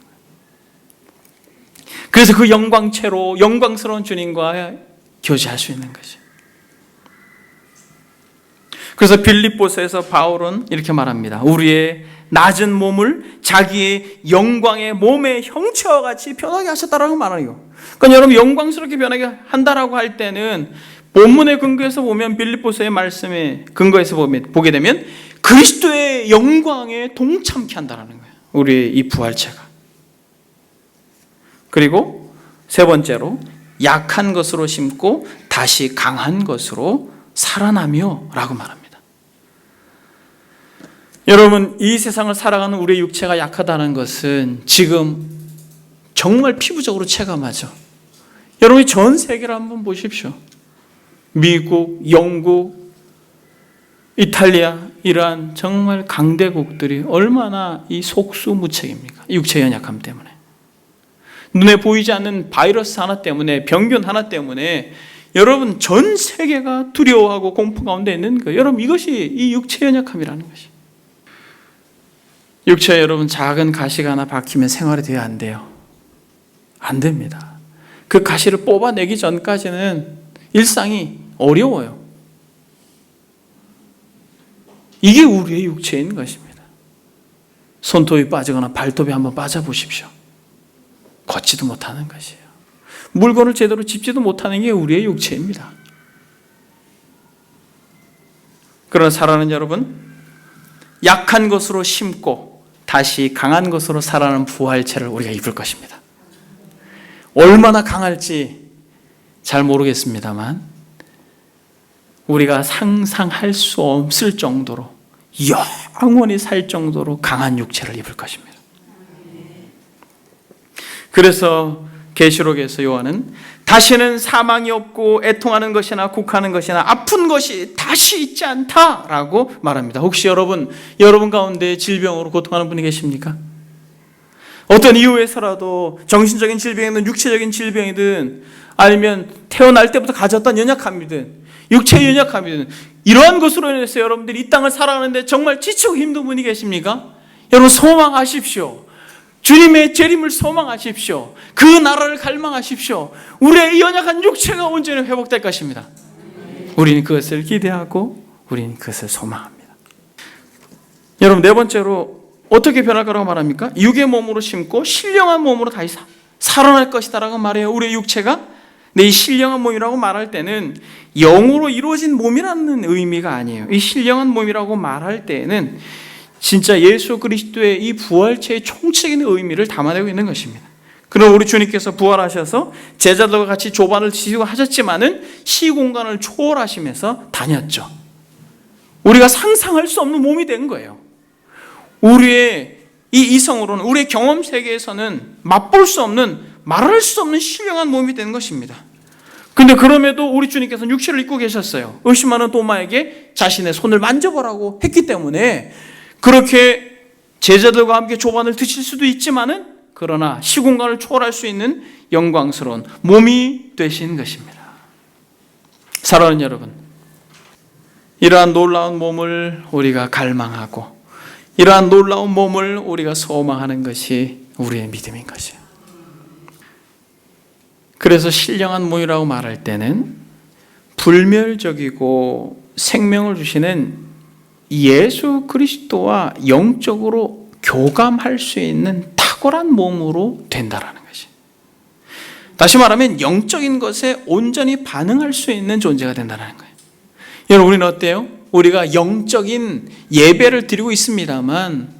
그래서 그 영광체로 영광스러운 주님과 교제할 수 있는 것이. 그래서 빌립보서에서 바울은 이렇게 말합니다. 우리의 낮은 몸을 자기의 영광의 몸의 형체와 같이 변하게 하셨다라고 말해요. 그러니까 여러분 영광스럽게 변하게 한다라고 할 때는 본문의 근거에서 보면 빌립보서의 말씀에 근거에서 보게 되면 그리스도의 영광에 동참케 한다라는 거예요. 우리의 이 부활체가. 그리고 세 번째로 약한 것으로 심고 다시 강한 것으로 살아나며 라고 말합니다. 여러분, 이 세상을 살아가는 우리의 육체가 약하다는 것은 지금 정말 피부적으로 체감하죠. 여러분이 전 세계를 한번 보십시오. 미국, 영국, 이탈리아, 이러한 정말 강대국들이 얼마나 이 속수무책입니까? 육체 연약함 때문에. 눈에 보이지 않는 바이러스 하나 때문에, 병균 하나 때문에 여러분 전 세계가 두려워하고 공포 가운데 있는 거예요. 여러분 이것이 이 육체의 연약함이라는 것이. 육체에 여러분 작은 가시가 하나 박히면 생활이 돼야 안 돼요. 안 됩니다. 그 가시를 뽑아내기 전까지는 일상이 어려워요. 이게 우리의 육체인 것입니다. 손톱이 빠지거나 발톱이 한번 빠져보십시오. 걷지도 못하는 것이에요. 물건을 제대로 짚지도 못하는 게 우리의 육체입니다. 그러나 사랑하는 여러분, 약한 것으로 심고 다시 강한 것으로 살아나는 부활체를 우리가 입을 것입니다. 얼마나 강할지 잘 모르겠습니다만 우리가 상상할 수 없을 정도로 영원히 살 정도로 강한 육체를 입을 것입니다. 그래서 계시록에서 요한은 다시는 사망이 없고 애통하는 것이나 곡하는 것이나 아픈 것이 다시 있지 않다라고 말합니다. 혹시 여러분 가운데 질병으로 고통하는 분이 계십니까? 어떤 이유에서라도 정신적인 질병이든 육체적인 질병이든 아니면 태어날 때부터 가졌던 연약함이든 육체의 연약함이든 이러한 것으로 인해서 여러분들이 이 땅을 살아가는데 정말 지치고 힘든 분이 계십니까? 여러분 소망하십시오. 주님의 재림을 소망하십시오. 그 나라를 갈망하십시오. 우리의 연약한 육체가 온전히 회복될 것입니다. 우리는 그것을 기대하고 우리는 그것을 소망합니다. 여러분 네 번째로 어떻게 변할 거라고 말합니까? 육의 몸으로 심고 신령한 몸으로 다시 살아날 것이다라고 말해요. 우리의 육체가. 이 신령한 몸이라고 말할 때는 영으로 이루어진 몸이라는 의미가 아니에요. 이 신령한 몸이라고 말할 때는 진짜 예수 그리스도의 이 부활체의 총체적인 의미를 담아내고 있는 것입니다. 그럼 우리 주님께서 부활하셔서 제자들과 같이 조반을 지시고 하셨지만은 시공간을 초월하시면서 다녔죠. 우리가 상상할 수 없는 몸이 된 거예요. 우리의 이 이성으로는, 우리의 경험 세계에서는 맛볼 수 없는, 말할 수 없는 신령한 몸이 된 것입니다. 근데 그럼에도 우리 주님께서는 육체를 입고 계셨어요. 의심하는 도마에게 자신의 손을 만져보라고 했기 때문에 그렇게 제자들과 함께 조반을 드실 수도 있지만은 그러나 시공간을 초월할 수 있는 영광스러운 몸이 되신 것입니다. 사랑하는 여러분, 이러한 놀라운 몸을 우리가 갈망하고 이러한 놀라운 몸을 우리가 소망하는 것이 우리의 믿음인 것이에요. 그래서 신령한 몸이라고 말할 때는 불멸적이고 생명을 주시는 예수 그리스도와 영적으로 교감할 수 있는 탁월한 몸으로 된다라는 것이. 다시 말하면 영적인 것에 온전히 반응할 수 있는 존재가 된다는 거예요. 여러분 우리는 어때요? 우리가 영적인 예배를 드리고 있습니다만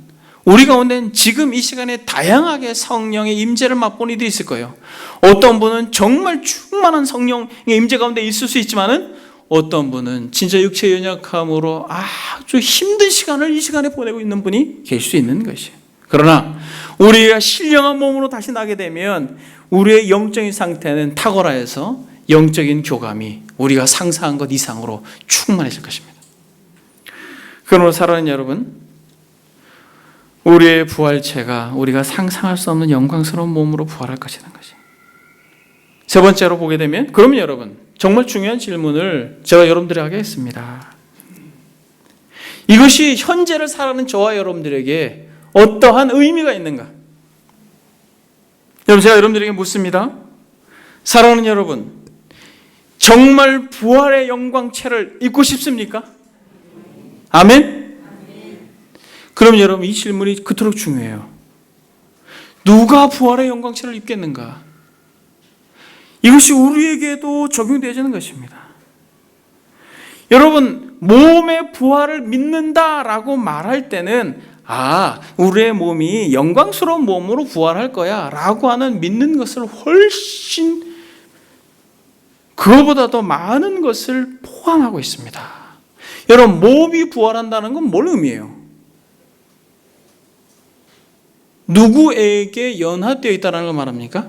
우리 가운데는 지금 이 시간에 다양하게 성령의 임재를 맛보는 이들이 있을 거예요. 어떤 분은 정말 충만한 성령의 임재 가운데 있을 수 있지만은 어떤 분은 진짜 육체의 연약함으로 아주 힘든 시간을 이 시간에 보내고 있는 분이 계실 수 있는 것이에요. 그러나 우리가 신령한 몸으로 다시 나게 되면 우리의 영적인 상태는 탁월하여서 영적인 교감이 우리가 상상한 것 이상으로 충만해질 것입니다. 그러므로 사랑하는 여러분, 우리의 부활체가 우리가 상상할 수 없는 영광스러운 몸으로 부활할 것이라는 것이에요. 세 번째로 보게 되면, 그러면 여러분 정말 중요한 질문을 제가 여러분들에게 하겠습니다. 이것이 현재를 살아가는 저와 여러분들에게 어떠한 의미가 있는가? 여러분 제가 여러분들에게 묻습니다. 사랑하는 여러분, 정말 부활의 영광체를 입고 싶습니까? 아멘? 그럼 여러분 이 질문이 그토록 중요해요. 누가 부활의 영광체를 입겠는가? 이것이 우리에게도 적용되어지는 것입니다. 여러분 몸의 부활을 믿는다라고 말할 때는 우리의 몸이 영광스러운 몸으로 부활할 거야 라고 하는 믿는 것을 훨씬 그거보다 더 많은 것을 포함하고 있습니다. 여러분 몸이 부활한다는 건 뭘 의미해요? 누구에게 연합되어 있다는 걸 말합니까?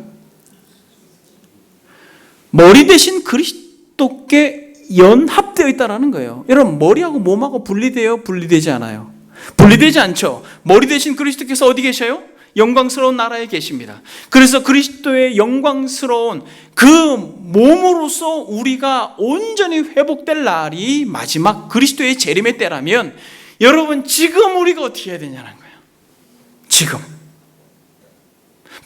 머리 대신 그리스도께 연합되어 있다는 거예요. 여러분 머리하고 몸하고 분리돼요? 분리되지 않아요? 분리되지 않죠. 머리 대신 그리스도께서 어디 계셔요? 영광스러운 나라에 계십니다. 그래서 그리스도의 영광스러운 그 몸으로서 우리가 온전히 회복될 날이 마지막 그리스도의 재림의 때라면, 여러분 지금 우리가 어떻게 해야 되냐는 거예요. 지금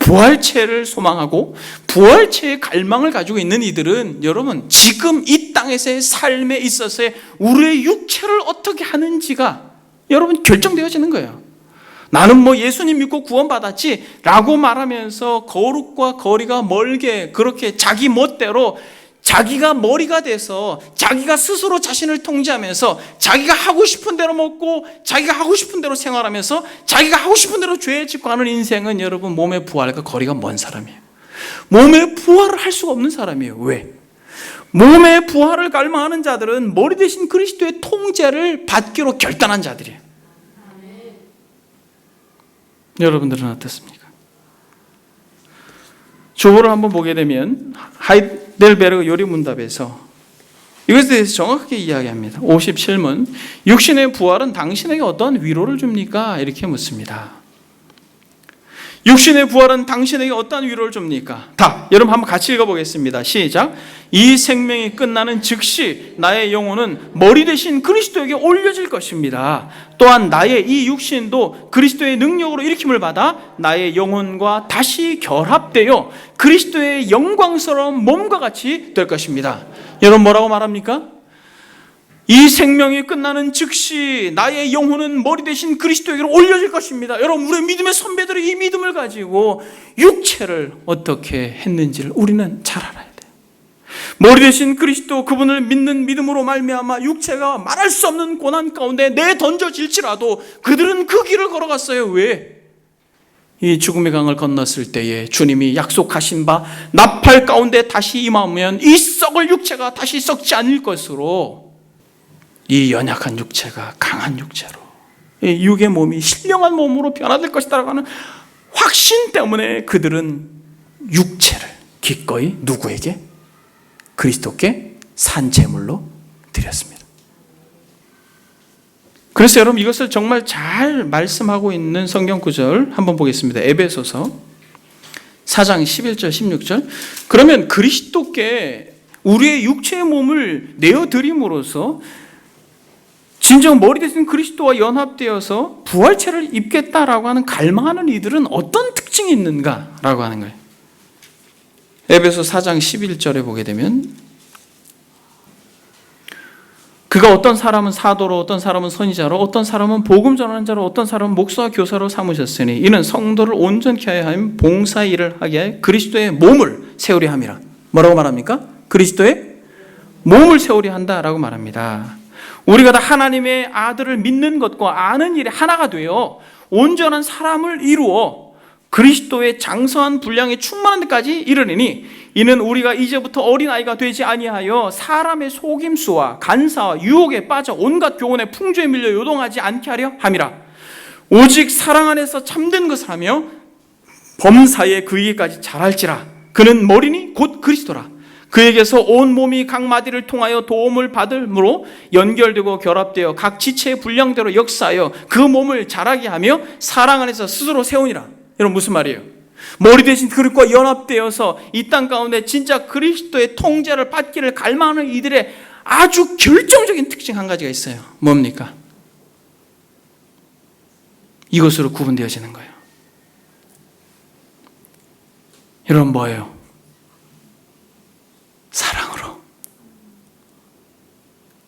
부활체를 소망하고 부활체의 갈망을 가지고 있는 이들은, 여러분 지금 이 땅에서의 삶에 있어서의 우리의 육체를 어떻게 하는지가 여러분 결정되어지는 거예요. 나는 뭐 예수님 믿고 구원받았지 라고 말하면서 거룩과 거리가 멀게 그렇게 자기 멋대로 자기가 머리가 돼서 자기가 스스로 자신을 통제하면서 자기가 하고 싶은 대로 먹고 자기가 하고 싶은 대로 생활하면서 자기가 하고 싶은 대로 죄에 짓고 하는 인생은, 여러분 몸의 부활과 거리가 먼 사람이에요. 몸의 부활을 할 수가 없는 사람이에요. 왜? 몸의 부활을 갈망하는 자들은 머리 대신 그리스도의 통제를 받기로 결단한 자들이에요. 여러분들은 어떻습니까? 조보를 한번 보게 되면 하이델베르그 요리문답에서 이것에 대해서 정확하게 이야기합니다. 57문, 육신의 부활은 당신에게 어떤 위로를 줍니까? 이렇게 묻습니다. 육신의 부활은 당신에게 어떤 위로를 줍니까? 답, 여러분 한번 같이 읽어보겠습니다. 시작. 이 생명이 끝나는 즉시 나의 영혼은 머리 대신 그리스도에게 올려질 것입니다. 또한 나의 이 육신도 그리스도의 능력으로 일으킴을 받아 나의 영혼과 다시 결합되어 그리스도의 영광스러운 몸과 같이 될 것입니다. 여러분 뭐라고 말합니까? 이 생명이 끝나는 즉시 나의 영혼은 머리 대신 그리스도에게로 올려질 것입니다. 여러분 우리 믿음의 선배들이 이 믿음을 가지고 육체를 어떻게 했는지를 우리는 잘 알아야 돼요. 머리 대신 그리스도, 그분을 믿는 믿음으로 말미암아 육체가 말할 수 없는 고난 가운데 내던져질지라도 그들은 그 길을 걸어갔어요. 왜? 이 죽음의 강을 건넜을 때에 주님이 약속하신 바 나팔 가운데 다시 임하면 이 썩을 육체가 다시 썩지 않을 것으로, 이 연약한 육체가 강한 육체로, 이 육의 몸이 신령한 몸으로 변화될 것이다라고 하는 확신 때문에 그들은 육체를 기꺼이 누구에게? 그리스도께 산 제물로 드렸습니다. 그래서 여러분 이것을 정말 잘 말씀하고 있는 성경 구절 한번 보겠습니다. 에베소서 4장 11절 16절. 그러면 그리스도께 우리의 육체의 몸을 내어드림으로써 진정 머리 대신 그리스도와 연합되어서 부활체를 입겠다라고 하는 갈망하는 이들은 어떤 특징이 있는가라고 하는 거예요. 에베소 4장 11절에 보게 되면, 그가 어떤 사람은 사도로, 어떤 사람은 선지자로, 어떤 사람은 복음 전하는 자로, 어떤 사람은 목사와 교사로 삼으셨으니 이는 성도를 온전케 하여 하며 봉사의 일을 하게 하여 그리스도의 몸을 세우려 함이라. 뭐라고 말합니까? 그리스도의 몸을 세우려 한다라고 말합니다. 우리가 다 하나님의 아들을 믿는 것과 아는 일에 하나가 되어 온전한 사람을 이루어 그리스도의 장성한 분량에 충만한 데까지 이르리니, 이는 우리가 이제부터 어린아이가 되지 아니하여 사람의 속임수와 간사와 유혹에 빠져 온갖 교훈의 풍조에 밀려 요동하지 않게 하려 함이라. 오직 사랑 안에서 참된 것을 하며 범사에 그에게까지 자랄지라. 그는 머리니 곧 그리스도라. 그에게서 온 몸이 각 마디를 통하여 도움을 받음으로 연결되고 결합되어 각 지체의 분량대로 역사하여 그 몸을 자라게 하며 사랑 안에서 스스로 세우니라. 여러분 무슨 말이에요? 머리 대신 그릇과 연합되어서 이 땅 가운데 진짜 그리스도의 통제를 받기를 갈망하는 이들의 아주 결정적인 특징 한 가지가 있어요. 뭡니까? 이것으로 구분되어지는 거예요. 여러분 뭐예요?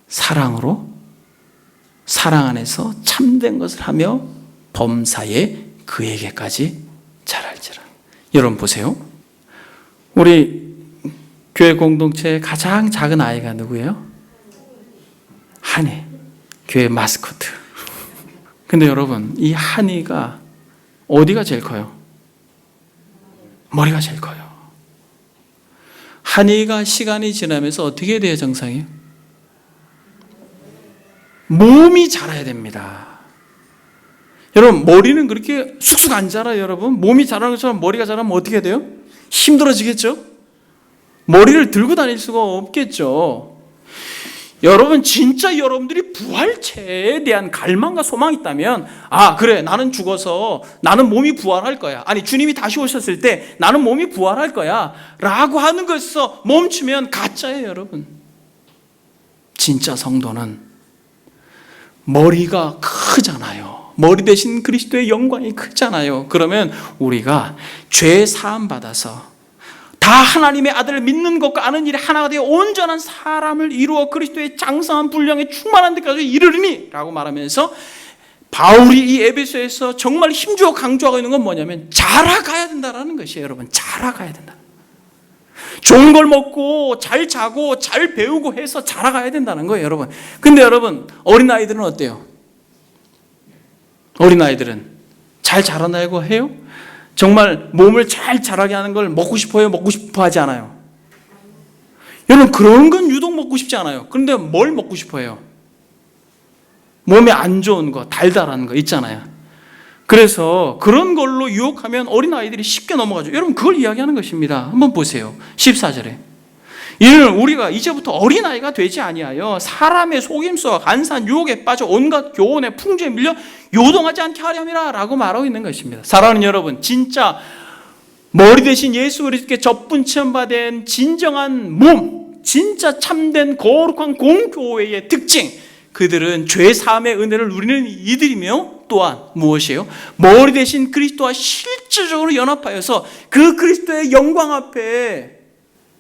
사랑으로 사랑 안에서 참된 것을 하며 범사에 그에게까지 자랄지라. 여러분 보세요. 우리 교회 공동체의 가장 작은 아이가 누구예요? 한이, 교회 마스코트. 근데 여러분 이 한이가 어디가 제일 커요? 머리가 제일 커요. 한이가 시간이 지나면서 어떻게 돼야 정상이에요? 몸이 자라야 됩니다. 여러분 머리는 그렇게 쑥쑥 안 자라요. 여러분 몸이 자라는 것처럼 머리가 자라면 어떻게 돼요? 힘들어지겠죠? 머리를 들고 다닐 수가 없겠죠. 여러분 진짜 여러분들이 부활체에 대한 갈망과 소망이 있다면 그래 나는 죽어서 나는 몸이 부활할 거야. 아니 주님이 다시 오셨을 때 나는 몸이 부활할 거야 라고 하는 것에서 멈추면 가짜예요 여러분. 진짜 성도는 머리가 크잖아요. 머리 대신 그리스도의 영광이 크잖아요. 그러면 우리가 죄 사함 받아서 다 하나님의 아들을 믿는 것과 아는 일이 하나가 되어 온전한 사람을 이루어 그리스도의 장성한 분량에 충만한 데까지 이르리니 라고 말하면서 바울이 이 에베소에서 정말 힘주어 강조하고 있는 건 뭐냐면 자라가야 된다는 것이에요 여러분. 자라가야 된다. 좋은 걸 먹고 잘 자고 잘 배우고 해서 자라가야 된다는 거예요 여러분. 근데 여러분 어린아이들은 어때요? 어린아이들은 잘 자라나고 해요? 정말 몸을 잘 자라게 하는 걸 먹고 싶어요? 먹고 싶어 하지 않아요? 여러분 그런 건 유독 먹고 싶지 않아요. 그런데 뭘 먹고 싶어요? 몸에 안 좋은 거, 달달한 거 있잖아요. 그래서 그런 걸로 유혹하면 어린아이들이 쉽게 넘어가죠. 여러분 그걸 이야기하는 것입니다. 한번 보세요. 14절에 이는 우리가 이제부터 어린아이가 되지 아니하여 사람의 속임수와 간사한 유혹에 빠져 온갖 교훈의 풍조에 밀려 요동하지 않게 하렴이라 라고 말하고 있는 것입니다. 사랑하는 여러분, 진짜 머리 대신 예수 그리스도께 접분 체험받은 진정한 몸, 진짜 참된 거룩한 공교회의 특징, 그들은 죄 사함의 은혜를 누리는 이들이며 또한 무엇이에요? 머리 대신 그리스도와 실질적으로 연합하여서 그 그리스도의 영광 앞에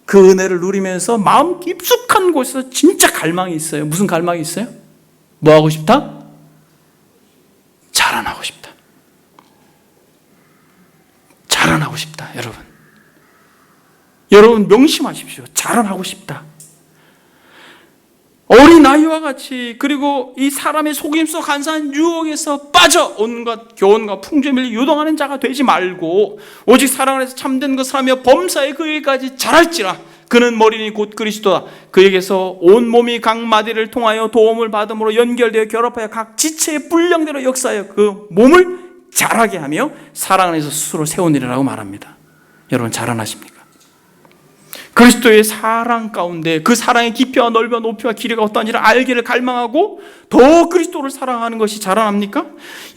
그 은혜를 누리면서 마음 깊숙한 곳에서 진짜 갈망이 있어요. 무슨 갈망이 있어요? 뭐 하고 싶다? 자라나고 싶다. 자라나고 싶다. 여러분 명심하십시오. 자라나고 싶다. 어린아이와 같이, 그리고 이 사람의 속임수 간사한 유혹에서 빠져 온갖 교훈과 풍조에 밀려 요동하는 자가 되지 말고 오직 사랑 안에서 참된 것을 하며 범사에 그에게까지 자랄지라. 그는 머리니 곧 그리스도다. 그에게서 온 몸이 각 마디를 통하여 도움을 받음으로 연결되어 결합하여 각 지체의 분량대로 역사하여 그 몸을 자라게 하며 사랑 안에서 스스로 세우니라고 말합니다. 여러분 자라나십니까? 그리스도의 사랑 가운데 그 사랑의 깊이와 넓이와 높이와 길이가 어떠한지를 알기를 갈망하고 더 그리스도를 사랑하는 것이 자라납니까?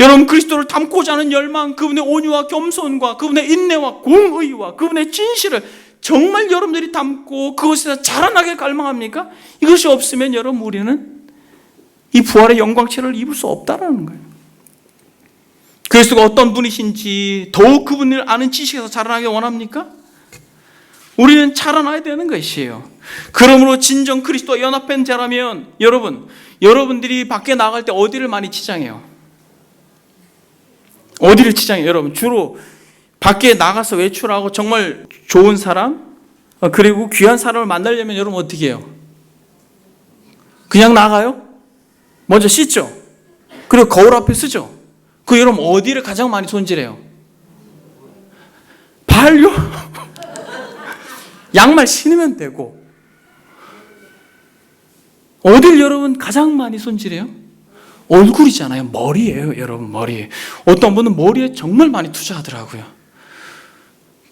여러분 그리스도를 닮고자 하는 열망, 그분의 온유와 겸손과 그분의 인내와 공의와 그분의 진실을 정말 여러분들이 닮고 그것에서 자라나게 갈망합니까? 이것이 없으면 여러분 우리는 이 부활의 영광체를 입을 수 없다는 거예요. 그리스도가 어떤 분이신지 더욱 그분을 아는 지식에서 자라나게 원합니까? 우리는 자라나야 되는 것이에요. 그러므로 진정 그리스도와 연합한 자라면 여러분들이 밖에 나갈 때 어디를 많이 치장해요? 어디를 치장해요? 여러분 주로 밖에 나가서 외출하고 정말 좋은 사람 그리고 귀한 사람을 만나려면 여러분 어떻게 해요? 그냥 나가요? 먼저 씻죠? 그리고 거울 앞에 쓰죠? 그 여러분 어디를 가장 많이 손질해요? 발요? 양말 신으면 되고. 어딜 여러분 가장 많이 손질해요? 얼굴이잖아요. 머리예요 여러분. 머리. 어떤 분은 머리에 정말 많이 투자하더라고요.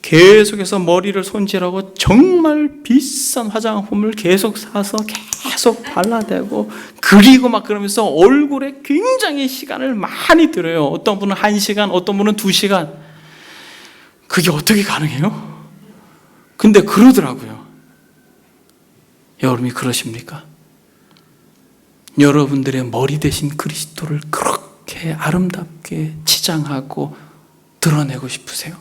계속해서 머리를 손질하고 정말 비싼 화장품을 계속 사서 계속 발라대고 그리고 막 그러면서 얼굴에 굉장히 시간을 많이 들여요. 어떤 분은 1시간, 어떤 분은 2시간. 그게 어떻게 가능해요? 근데 그러더라고요. 여러분이 그러십니까? 여러분들의 머리 대신 그리스도를 그렇게 아름답게 치장하고 드러내고 싶으세요?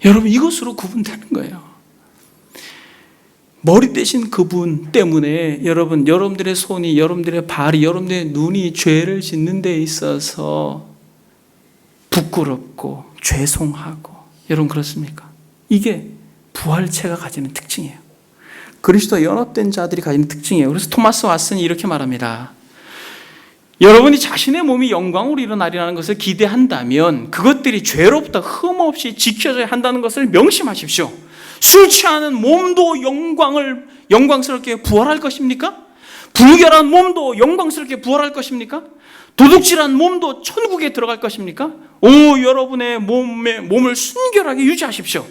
여러분 이것으로 구분되는 거예요. 머리 대신 그분 때문에 여러분들의 손이, 여러분들의 발이, 여러분들의 눈이 죄를 짓는 데 있어서 부끄럽고 죄송하고, 여러분 그렇습니까? 이게 부활체가 가지는 특징이에요. 그리스도와 연합된 자들이 가지는 특징이에요. 그래서 토마스 왓슨이 이렇게 말합니다. 여러분이 자신의 몸이 영광으로 일어나리라는 것을 기대한다면 그것들이 죄로부터 흠없이 지켜져야 한다는 것을 명심하십시오. 술 취하는 몸도 영광스럽게 부활할 것입니까? 불결한 몸도 영광스럽게 부활할 것입니까? 도둑질한 몸도 천국에 들어갈 것입니까? 여러분의 몸을 순결하게 유지하십시오.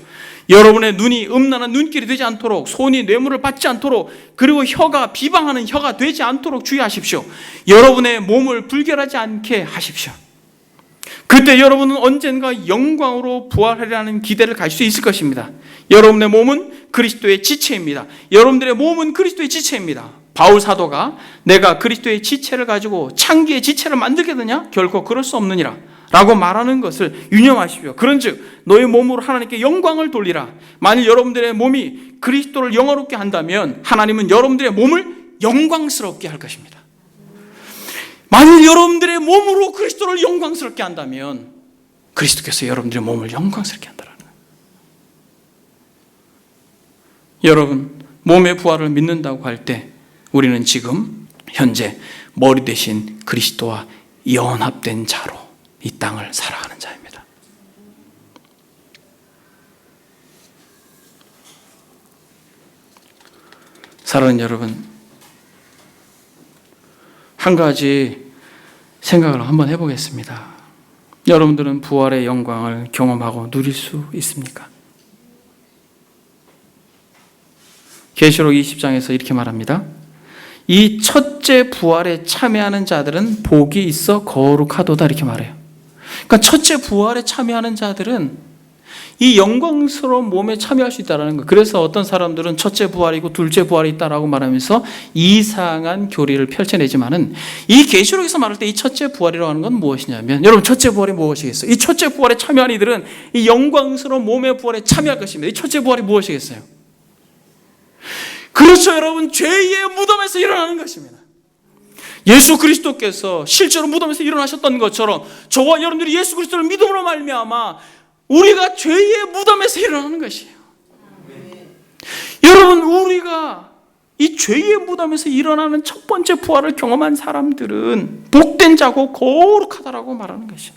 여러분의 눈이 음란한 눈길이 되지 않도록, 손이 뇌물을 받지 않도록, 그리고 혀가 비방하는 혀가 되지 않도록 주의하십시오. 여러분의 몸을 불결하지 않게 하십시오. 그때 여러분은 언젠가 영광으로 부활하리라는 기대를 가질 수 있을 것입니다. 여러분의 몸은 그리스도의 지체입니다. 여러분들의 몸은 그리스도의 지체입니다. 바울 사도가 내가 그리스도의 지체를 가지고 창기의 지체를 만들겠느냐? 결코 그럴 수 없느니라 라고 말하는 것을 유념하십시오. 그런즉 너의 몸으로 하나님께 영광을 돌리라. 만일 여러분들의 몸이 그리스도를 영화롭게 한다면 하나님은 여러분들의 몸을 영광스럽게 할 것입니다. 만일 여러분들의 몸으로 그리스도를 영광스럽게 한다면 그리스도께서 여러분들의 몸을 영광스럽게 한다는 거예요. 여러분, 몸의 부활을 믿는다고 할 때 우리는 지금 현재 머리 대신 그리스도와 연합된 자로 이 땅을 살아가는 자입니다. 사랑하는 여러분, 한 가지 생각을 한번 해보겠습니다. 여러분들은 부활의 영광을 경험하고 누릴 수 있습니까? 계시록 20장에서 이렇게 말합니다. 이 첫째 부활에 참여하는 자들은 복이 있어 거룩하도다 이렇게 말해요. 그러니까 첫째 부활에 참여하는 자들은 이 영광스러운 몸에 참여할 수 있다는 거예요. 그래서 어떤 사람들은 첫째 부활이고 둘째 부활이 있다라고 말하면서 이상한 교리를 펼쳐내지만은 이 계시록에서 말할 때 이 첫째 부활이라고 하는 건 무엇이냐면, 여러분 첫째 부활이 무엇이겠어요? 이 첫째 부활에 참여한 이들은 이 영광스러운 몸의 부활에 참여할 것입니다. 이 첫째 부활이 무엇이겠어요? 그렇죠, 여러분. 죄의 무덤에서 일어나는 것입니다. 예수 그리스도께서 실제로 무덤에서 일어나셨던 것처럼 저와 여러분들이 예수 그리스도를 믿음으로 말미암아 우리가 죄의 무덤에서 일어나는 것이에요. 여러분, 우리가 이 죄의 무덤에서 일어나는 첫 번째 부활을 경험한 사람들은 복된 자고 거룩하다라고 말하는 것이에요.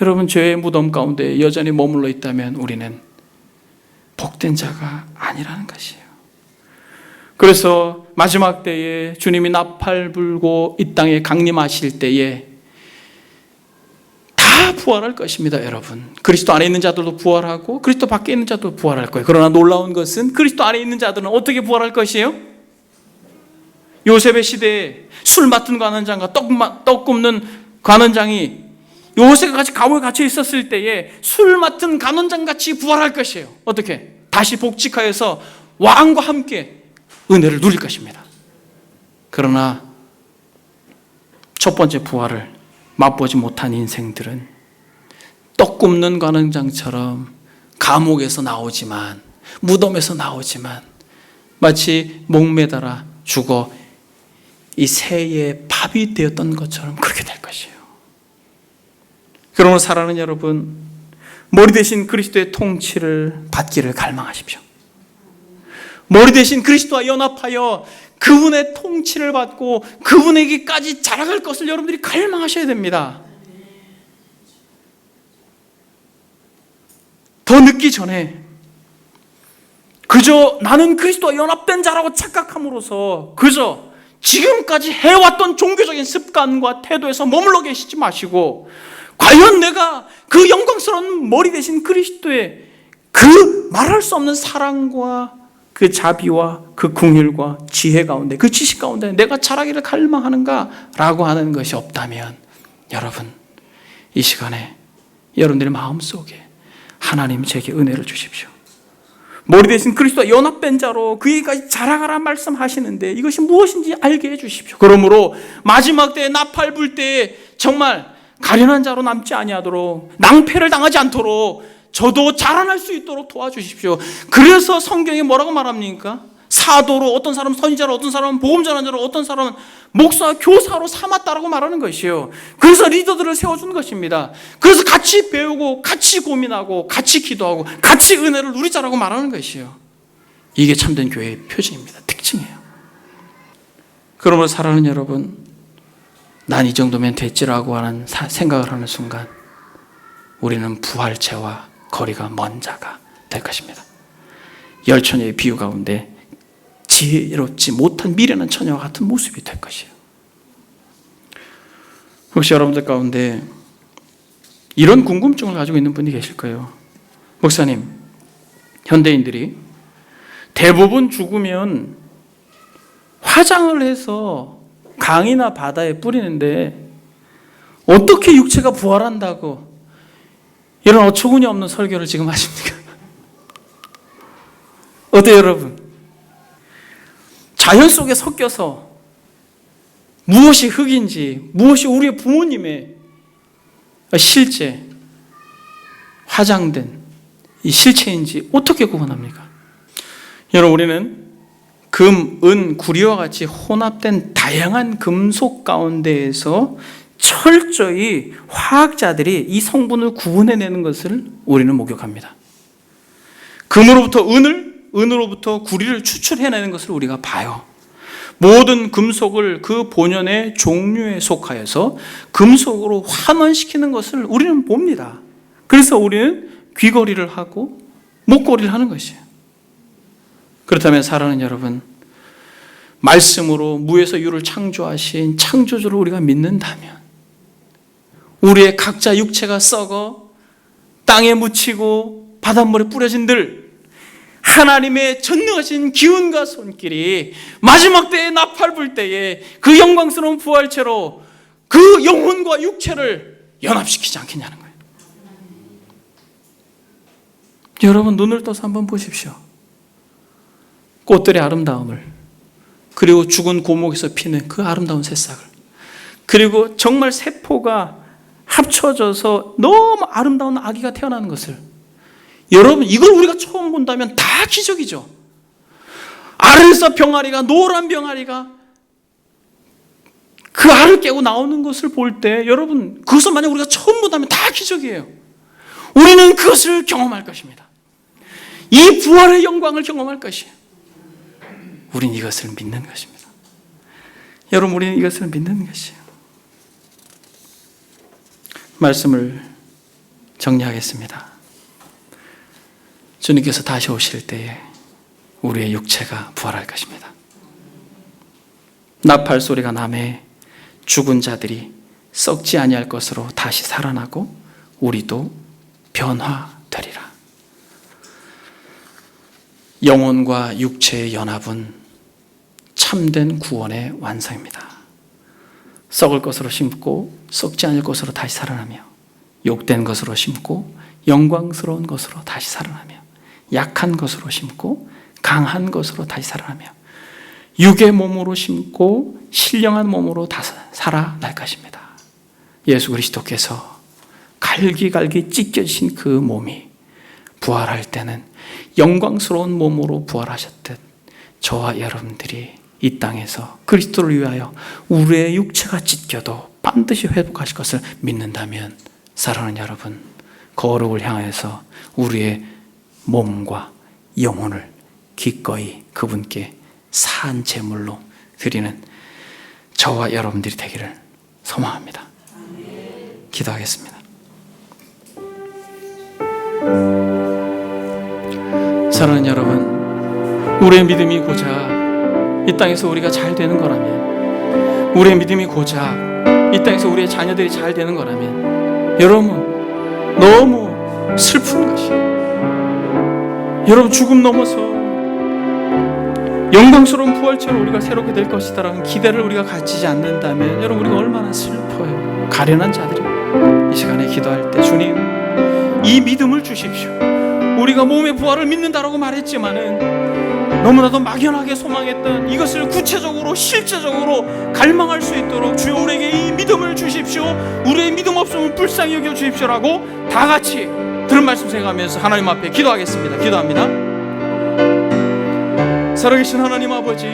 여러분, 죄의 무덤 가운데 여전히 머물러 있다면 우리는 복된 자가 아니라는 것이에요. 그래서 마지막 때에 주님이 나팔 불고 이 땅에 강림하실 때에 다 부활할 것입니다, 여러분. 그리스도 안에 있는 자들도 부활하고 그리스도 밖에 있는 자도 부활할 거예요. 그러나 놀라운 것은 그리스도 안에 있는 자들은 어떻게 부활할 것이에요? 요셉의 시대에 술 맡은 관원장과 떡 굽는 관원장이 요셉과 같이 감옥에 갇혀 있었을 때에 술 맡은 관원장같이 부활할 것이에요. 어떻게? 다시 복직하여서 왕과 함께 은혜를 누릴 것입니다. 그러나 첫 번째 부활을 맛보지 못한 인생들은 떡 굽는 관원장처럼 감옥에서 나오지만, 무덤에서 나오지만 마치 목매달아 죽어 이 새의 밥이 되었던 것처럼 그렇게 될 것이에요. 그러므로 사랑하는 여러분, 머리 대신 그리스도의 통치를 받기를 갈망하십시오. 머리 대신 그리스도와 연합하여 그분의 통치를 받고 그분에게까지 자라갈 것을 여러분들이 갈망하셔야 됩니다. 더 늦기 전에 그저 나는 그리스도와 연합된 자라고 착각함으로써 그저 지금까지 해왔던 종교적인 습관과 태도에서 머물러 계시지 마시고, 과연 내가 그 영광스러운 머리 대신 그리스도의 그 말할 수 없는 사랑과 그 자비와 그 긍휼과 지혜 가운데, 그 지식 가운데 내가 자라기를 갈망하는가 라고 하는 것이 없다면, 여러분 이 시간에 여러분들의 마음속에 하나님 제게 은혜를 주십시오. 머리 대신 그리스도와 연합된 자로 그에게까지 자라가라 말씀하시는데 이것이 무엇인지 알게 해주십시오. 그러므로 마지막 때에 나팔 불 때에 정말 가련한 자로 남지 아니하도록, 낭패를 당하지 않도록 저도 자라날 수 있도록 도와주십시오. 그래서 성경에 뭐라고 말합니까? 사도로, 어떤 사람은 선지자로, 어떤 사람은 복음 전환자로, 어떤 사람은 목사, 교사로 삼았다라고 말하는 것이에요. 그래서 리더들을 세워준 것입니다. 그래서 같이 배우고 같이 고민하고 같이 기도하고 같이 은혜를 누리자라고 말하는 것이에요. 이게 참된 교회의 표징입니다. 특징이에요. 그러므로 사랑하는 여러분, 난 이 정도면 됐지라고 하는 생각을 하는 순간 우리는 부활체와 거리가 먼 자가 될 것입니다. 열 처녀의 비유 가운데 지혜롭지 못한 미련한 처녀와 같은 모습이 될 것이에요. 혹시 여러분들 가운데 이런 궁금증을 가지고 있는 분이 계실 거예요. 목사님, 현대인들이 대부분 죽으면 화장을 해서 강이나 바다에 뿌리는데 어떻게 육체가 부활한다고 이런 어처구니 없는 설교를 지금 하십니까? 어때요, 여러분? 자연 속에 섞여서 무엇이 흙인지, 무엇이 우리의 부모님의 실제 화장된 이 실체인지 어떻게 구분합니까? 여러분, 우리는 금, 은, 구리와 같이 혼합된 다양한 금속 가운데에서 철저히 화학자들이 이 성분을 구분해내는 것을 우리는 목격합니다. 금으로부터 은을, 은으로부터 구리를 추출해내는 것을 우리가 봐요. 모든 금속을 그 본연의 종류에 속하여서 금속으로 환원시키는 것을 우리는 봅니다. 그래서 우리는 귀걸이를 하고 목걸이를 하는 것이에요. 그렇다면 사랑하는 여러분, 말씀으로 무에서 유를 창조하신 창조주를 우리가 믿는다면 우리의 각자 육체가 썩어 땅에 묻히고 바닷물에 뿌려진들 하나님의 전능하신 기운과 손길이 마지막 때에 나팔 불 때에 그 영광스러운 부활체로 그 영혼과 육체를 연합시키지 않겠냐는 거예요. 여러분, 눈을 떠서 한번 보십시오. 꽃들의 아름다움을, 그리고 죽은 고목에서 피는 그 아름다운 새싹을, 그리고 정말 세포가 합쳐져서 너무 아름다운 아기가 태어나는 것을, 여러분, 이걸 우리가 처음 본다면 다 기적이죠. 알에서 병아리가, 노란 병아리가 그 알을 깨고 나오는 것을 볼 때, 여러분, 그것을 만약 우리가 처음 본다면 다 기적이에요. 우리는 그것을 경험할 것입니다. 이 부활의 영광을 경험할 것이에요. 우리는 이것을 믿는 것입니다. 여러분, 우리는 이것을 믿는 것이에요. 말씀을 정리하겠습니다. 주님께서 다시 오실 때에 우리의 육체가 부활할 것입니다. 나팔 소리가 나매 죽은 자들이 썩지 아니할 것으로 다시 살아나고 우리도 변화되리라. 영혼과 육체의 연합은 참된 구원의 완성입니다. 썩을 것으로 심고 썩지 않을 것으로 다시 살아나며, 욕된 것으로 심고 영광스러운 것으로 다시 살아나며, 약한 것으로 심고 강한 것으로 다시 살아나며, 육의 몸으로 심고 신령한 몸으로 다시 살아날 것입니다. 예수 그리스도께서 갈기갈기 찢겨진 그 몸이 부활할 때는 영광스러운 몸으로 부활하셨듯 저와 여러분들이 이 땅에서 그리스도를 위하여 우리의 육체가 찢겨도 반드시 회복하실 것을 믿는다면, 사랑하는 여러분, 거룩을 향해서 우리의 몸과 영혼을 기꺼이 그분께 산 제물로 드리는 저와 여러분들이 되기를 소망합니다. 기도하겠습니다. 사랑하는 여러분, 우리의 믿음이 고작 이 땅에서 우리가 잘 되는 거라면, 우리의 믿음이 고작 이 땅에서 우리의 자녀들이 잘 되는 거라면, 여러분, 너무 슬픈 것이에요. 여러분, 죽음 넘어서 영광스러운 부활체로 우리가 새롭게 될 것이다라는 기대를 우리가 가지지 않는다면, 여러분, 우리가 얼마나 슬퍼요. 가련한 자들이 이 시간에 기도할 때, 주님, 이 믿음을 주십시오. 우리가 몸의 부활을 믿는다라고 말했지만은 너무나도 막연하게 소망했던 이것을 구체적으로 실제적으로 갈망할 수 있도록 주여 우리에게 이 믿음을 주십시오. 우리의 믿음 없으면 불쌍히 여겨 주십시오라고 다 같이 들은 말씀 생각하면서 하나님 앞에 기도하겠습니다. 기도합니다. 살아계신 하나님 아버지,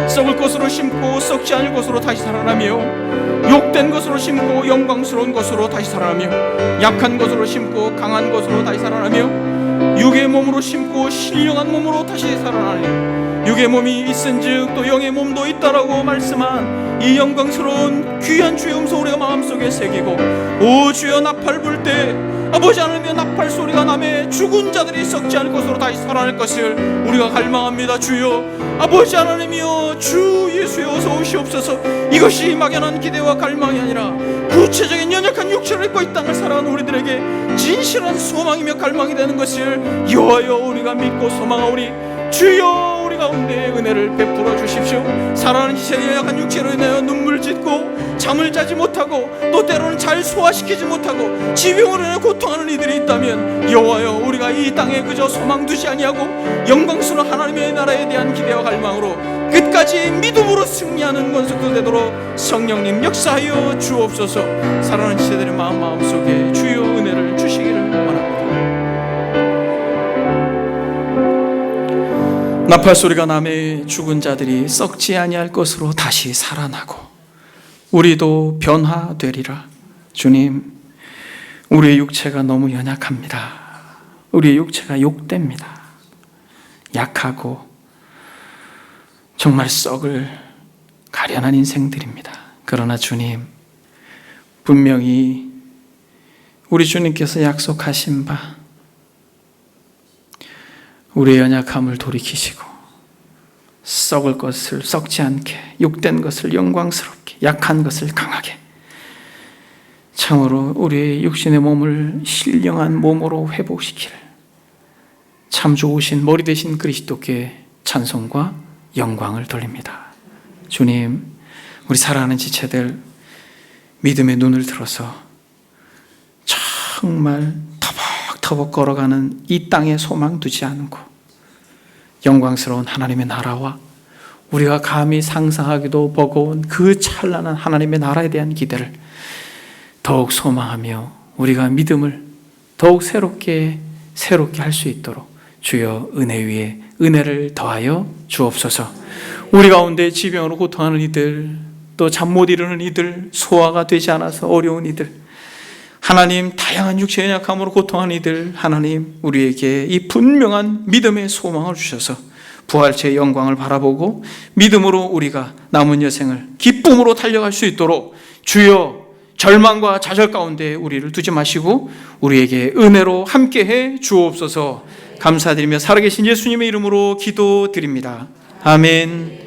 썩을 것으로 심고 썩지 않을 것으로 다시 살아나며, 욕된 것으로 심고 영광스러운 것으로 다시 살아나며, 약한 것으로 심고 강한 것으로 다시 살아나며, 육의 몸으로 심고 신령한 몸으로 다시 살아나며, 육의 몸이 있은즉 또 영의 몸도 있다라고 말씀한 이 영광스러운 귀한 주의 음성 우리가 마음속에 새기고, 오 주여, 나팔 불 때 아버지 하나님의 나팔 소리가 나매 죽은 자들이 썩지 않을 것으로 다시 살아날 것을 우리가 갈망합니다. 주여, 아버지 하나님이여, 주 예수여 어서 오시옵소서. 이것이 막연한 기대와 갈망이 아니라 구체적인 연약한 육체를 입고 이 땅을 살아가는 우리들에게 진실한 소망이며 갈망이 되는 것을 여호와여 우리가 믿고 소망하오니, 주여 우리 가운데 은혜를 베풀어 주십시오. 살아가는 지체의 연약한 육체로 인하여 눈물 짓고 잠을 자지 못하고 또 때로는 잘 소화시키지 못하고 지병으로 인해 고통하는 이들이 있다면, 여호와여 우리가 이 땅에 그저 소망 두지 아니하고 영광스러운 하나님의 나라에 대한 기대와 갈망으로 끝까지 믿음으로 승리하는 권속도 되도록 성령님 역사하여 주옵소서. 살아가는 지체들의 마음속에 주여 은혜를 주시기를 원합니다. 나팔 소리가 나매 죽은 자들이 썩지 아니할 것으로 다시 살아나고 우리도 변화되리라. 주님, 우리의 육체가 너무 연약합니다. 우리의 육체가 욕됩니다. 약하고 정말 썩을 가련한 인생들입니다. 그러나 주님, 분명히 우리 주님께서 약속하신 바 우리의 연약함을 돌이키시고 썩을 것을 썩지 않게, 욕된 것을 영광스럽게, 약한 것을 강하게, 참으로 우리의 육신의 몸을 신령한 몸으로 회복시킬 참 좋으신 머리 되신 그리스도께 찬송과 영광을 돌립니다. 주님, 우리 사랑하는 지체들 믿음의 눈을 들어서 정말 터벅터벅 걸어가는 이 땅에 소망 두지 않고 영광스러운 하나님의 나라와 우리가 감히 상상하기도 버거운 그 찬란한 하나님의 나라에 대한 기대를 더욱 소망하며 우리가 믿음을 더욱 새롭게 할 수 있도록 주여 은혜 위에 은혜를 더하여 주옵소서. 우리 가운데 지병으로 고통하는 이들, 또 잠 못 이루는 이들, 소화가 되지 않아서 어려운 이들, 하나님 다양한 육체의 연약함으로 고통하는 이들, 하나님 우리에게 이 분명한 믿음의 소망을 주셔서 부활체의 영광을 바라보고 믿음으로 우리가 남은 여생을 기쁨으로 달려갈 수 있도록 주여 절망과 좌절 가운데 우리를 두지 마시고 우리에게 은혜로 함께해 주옵소서. 감사드리며 살아계신 예수님의 이름으로 기도드립니다. 아멘.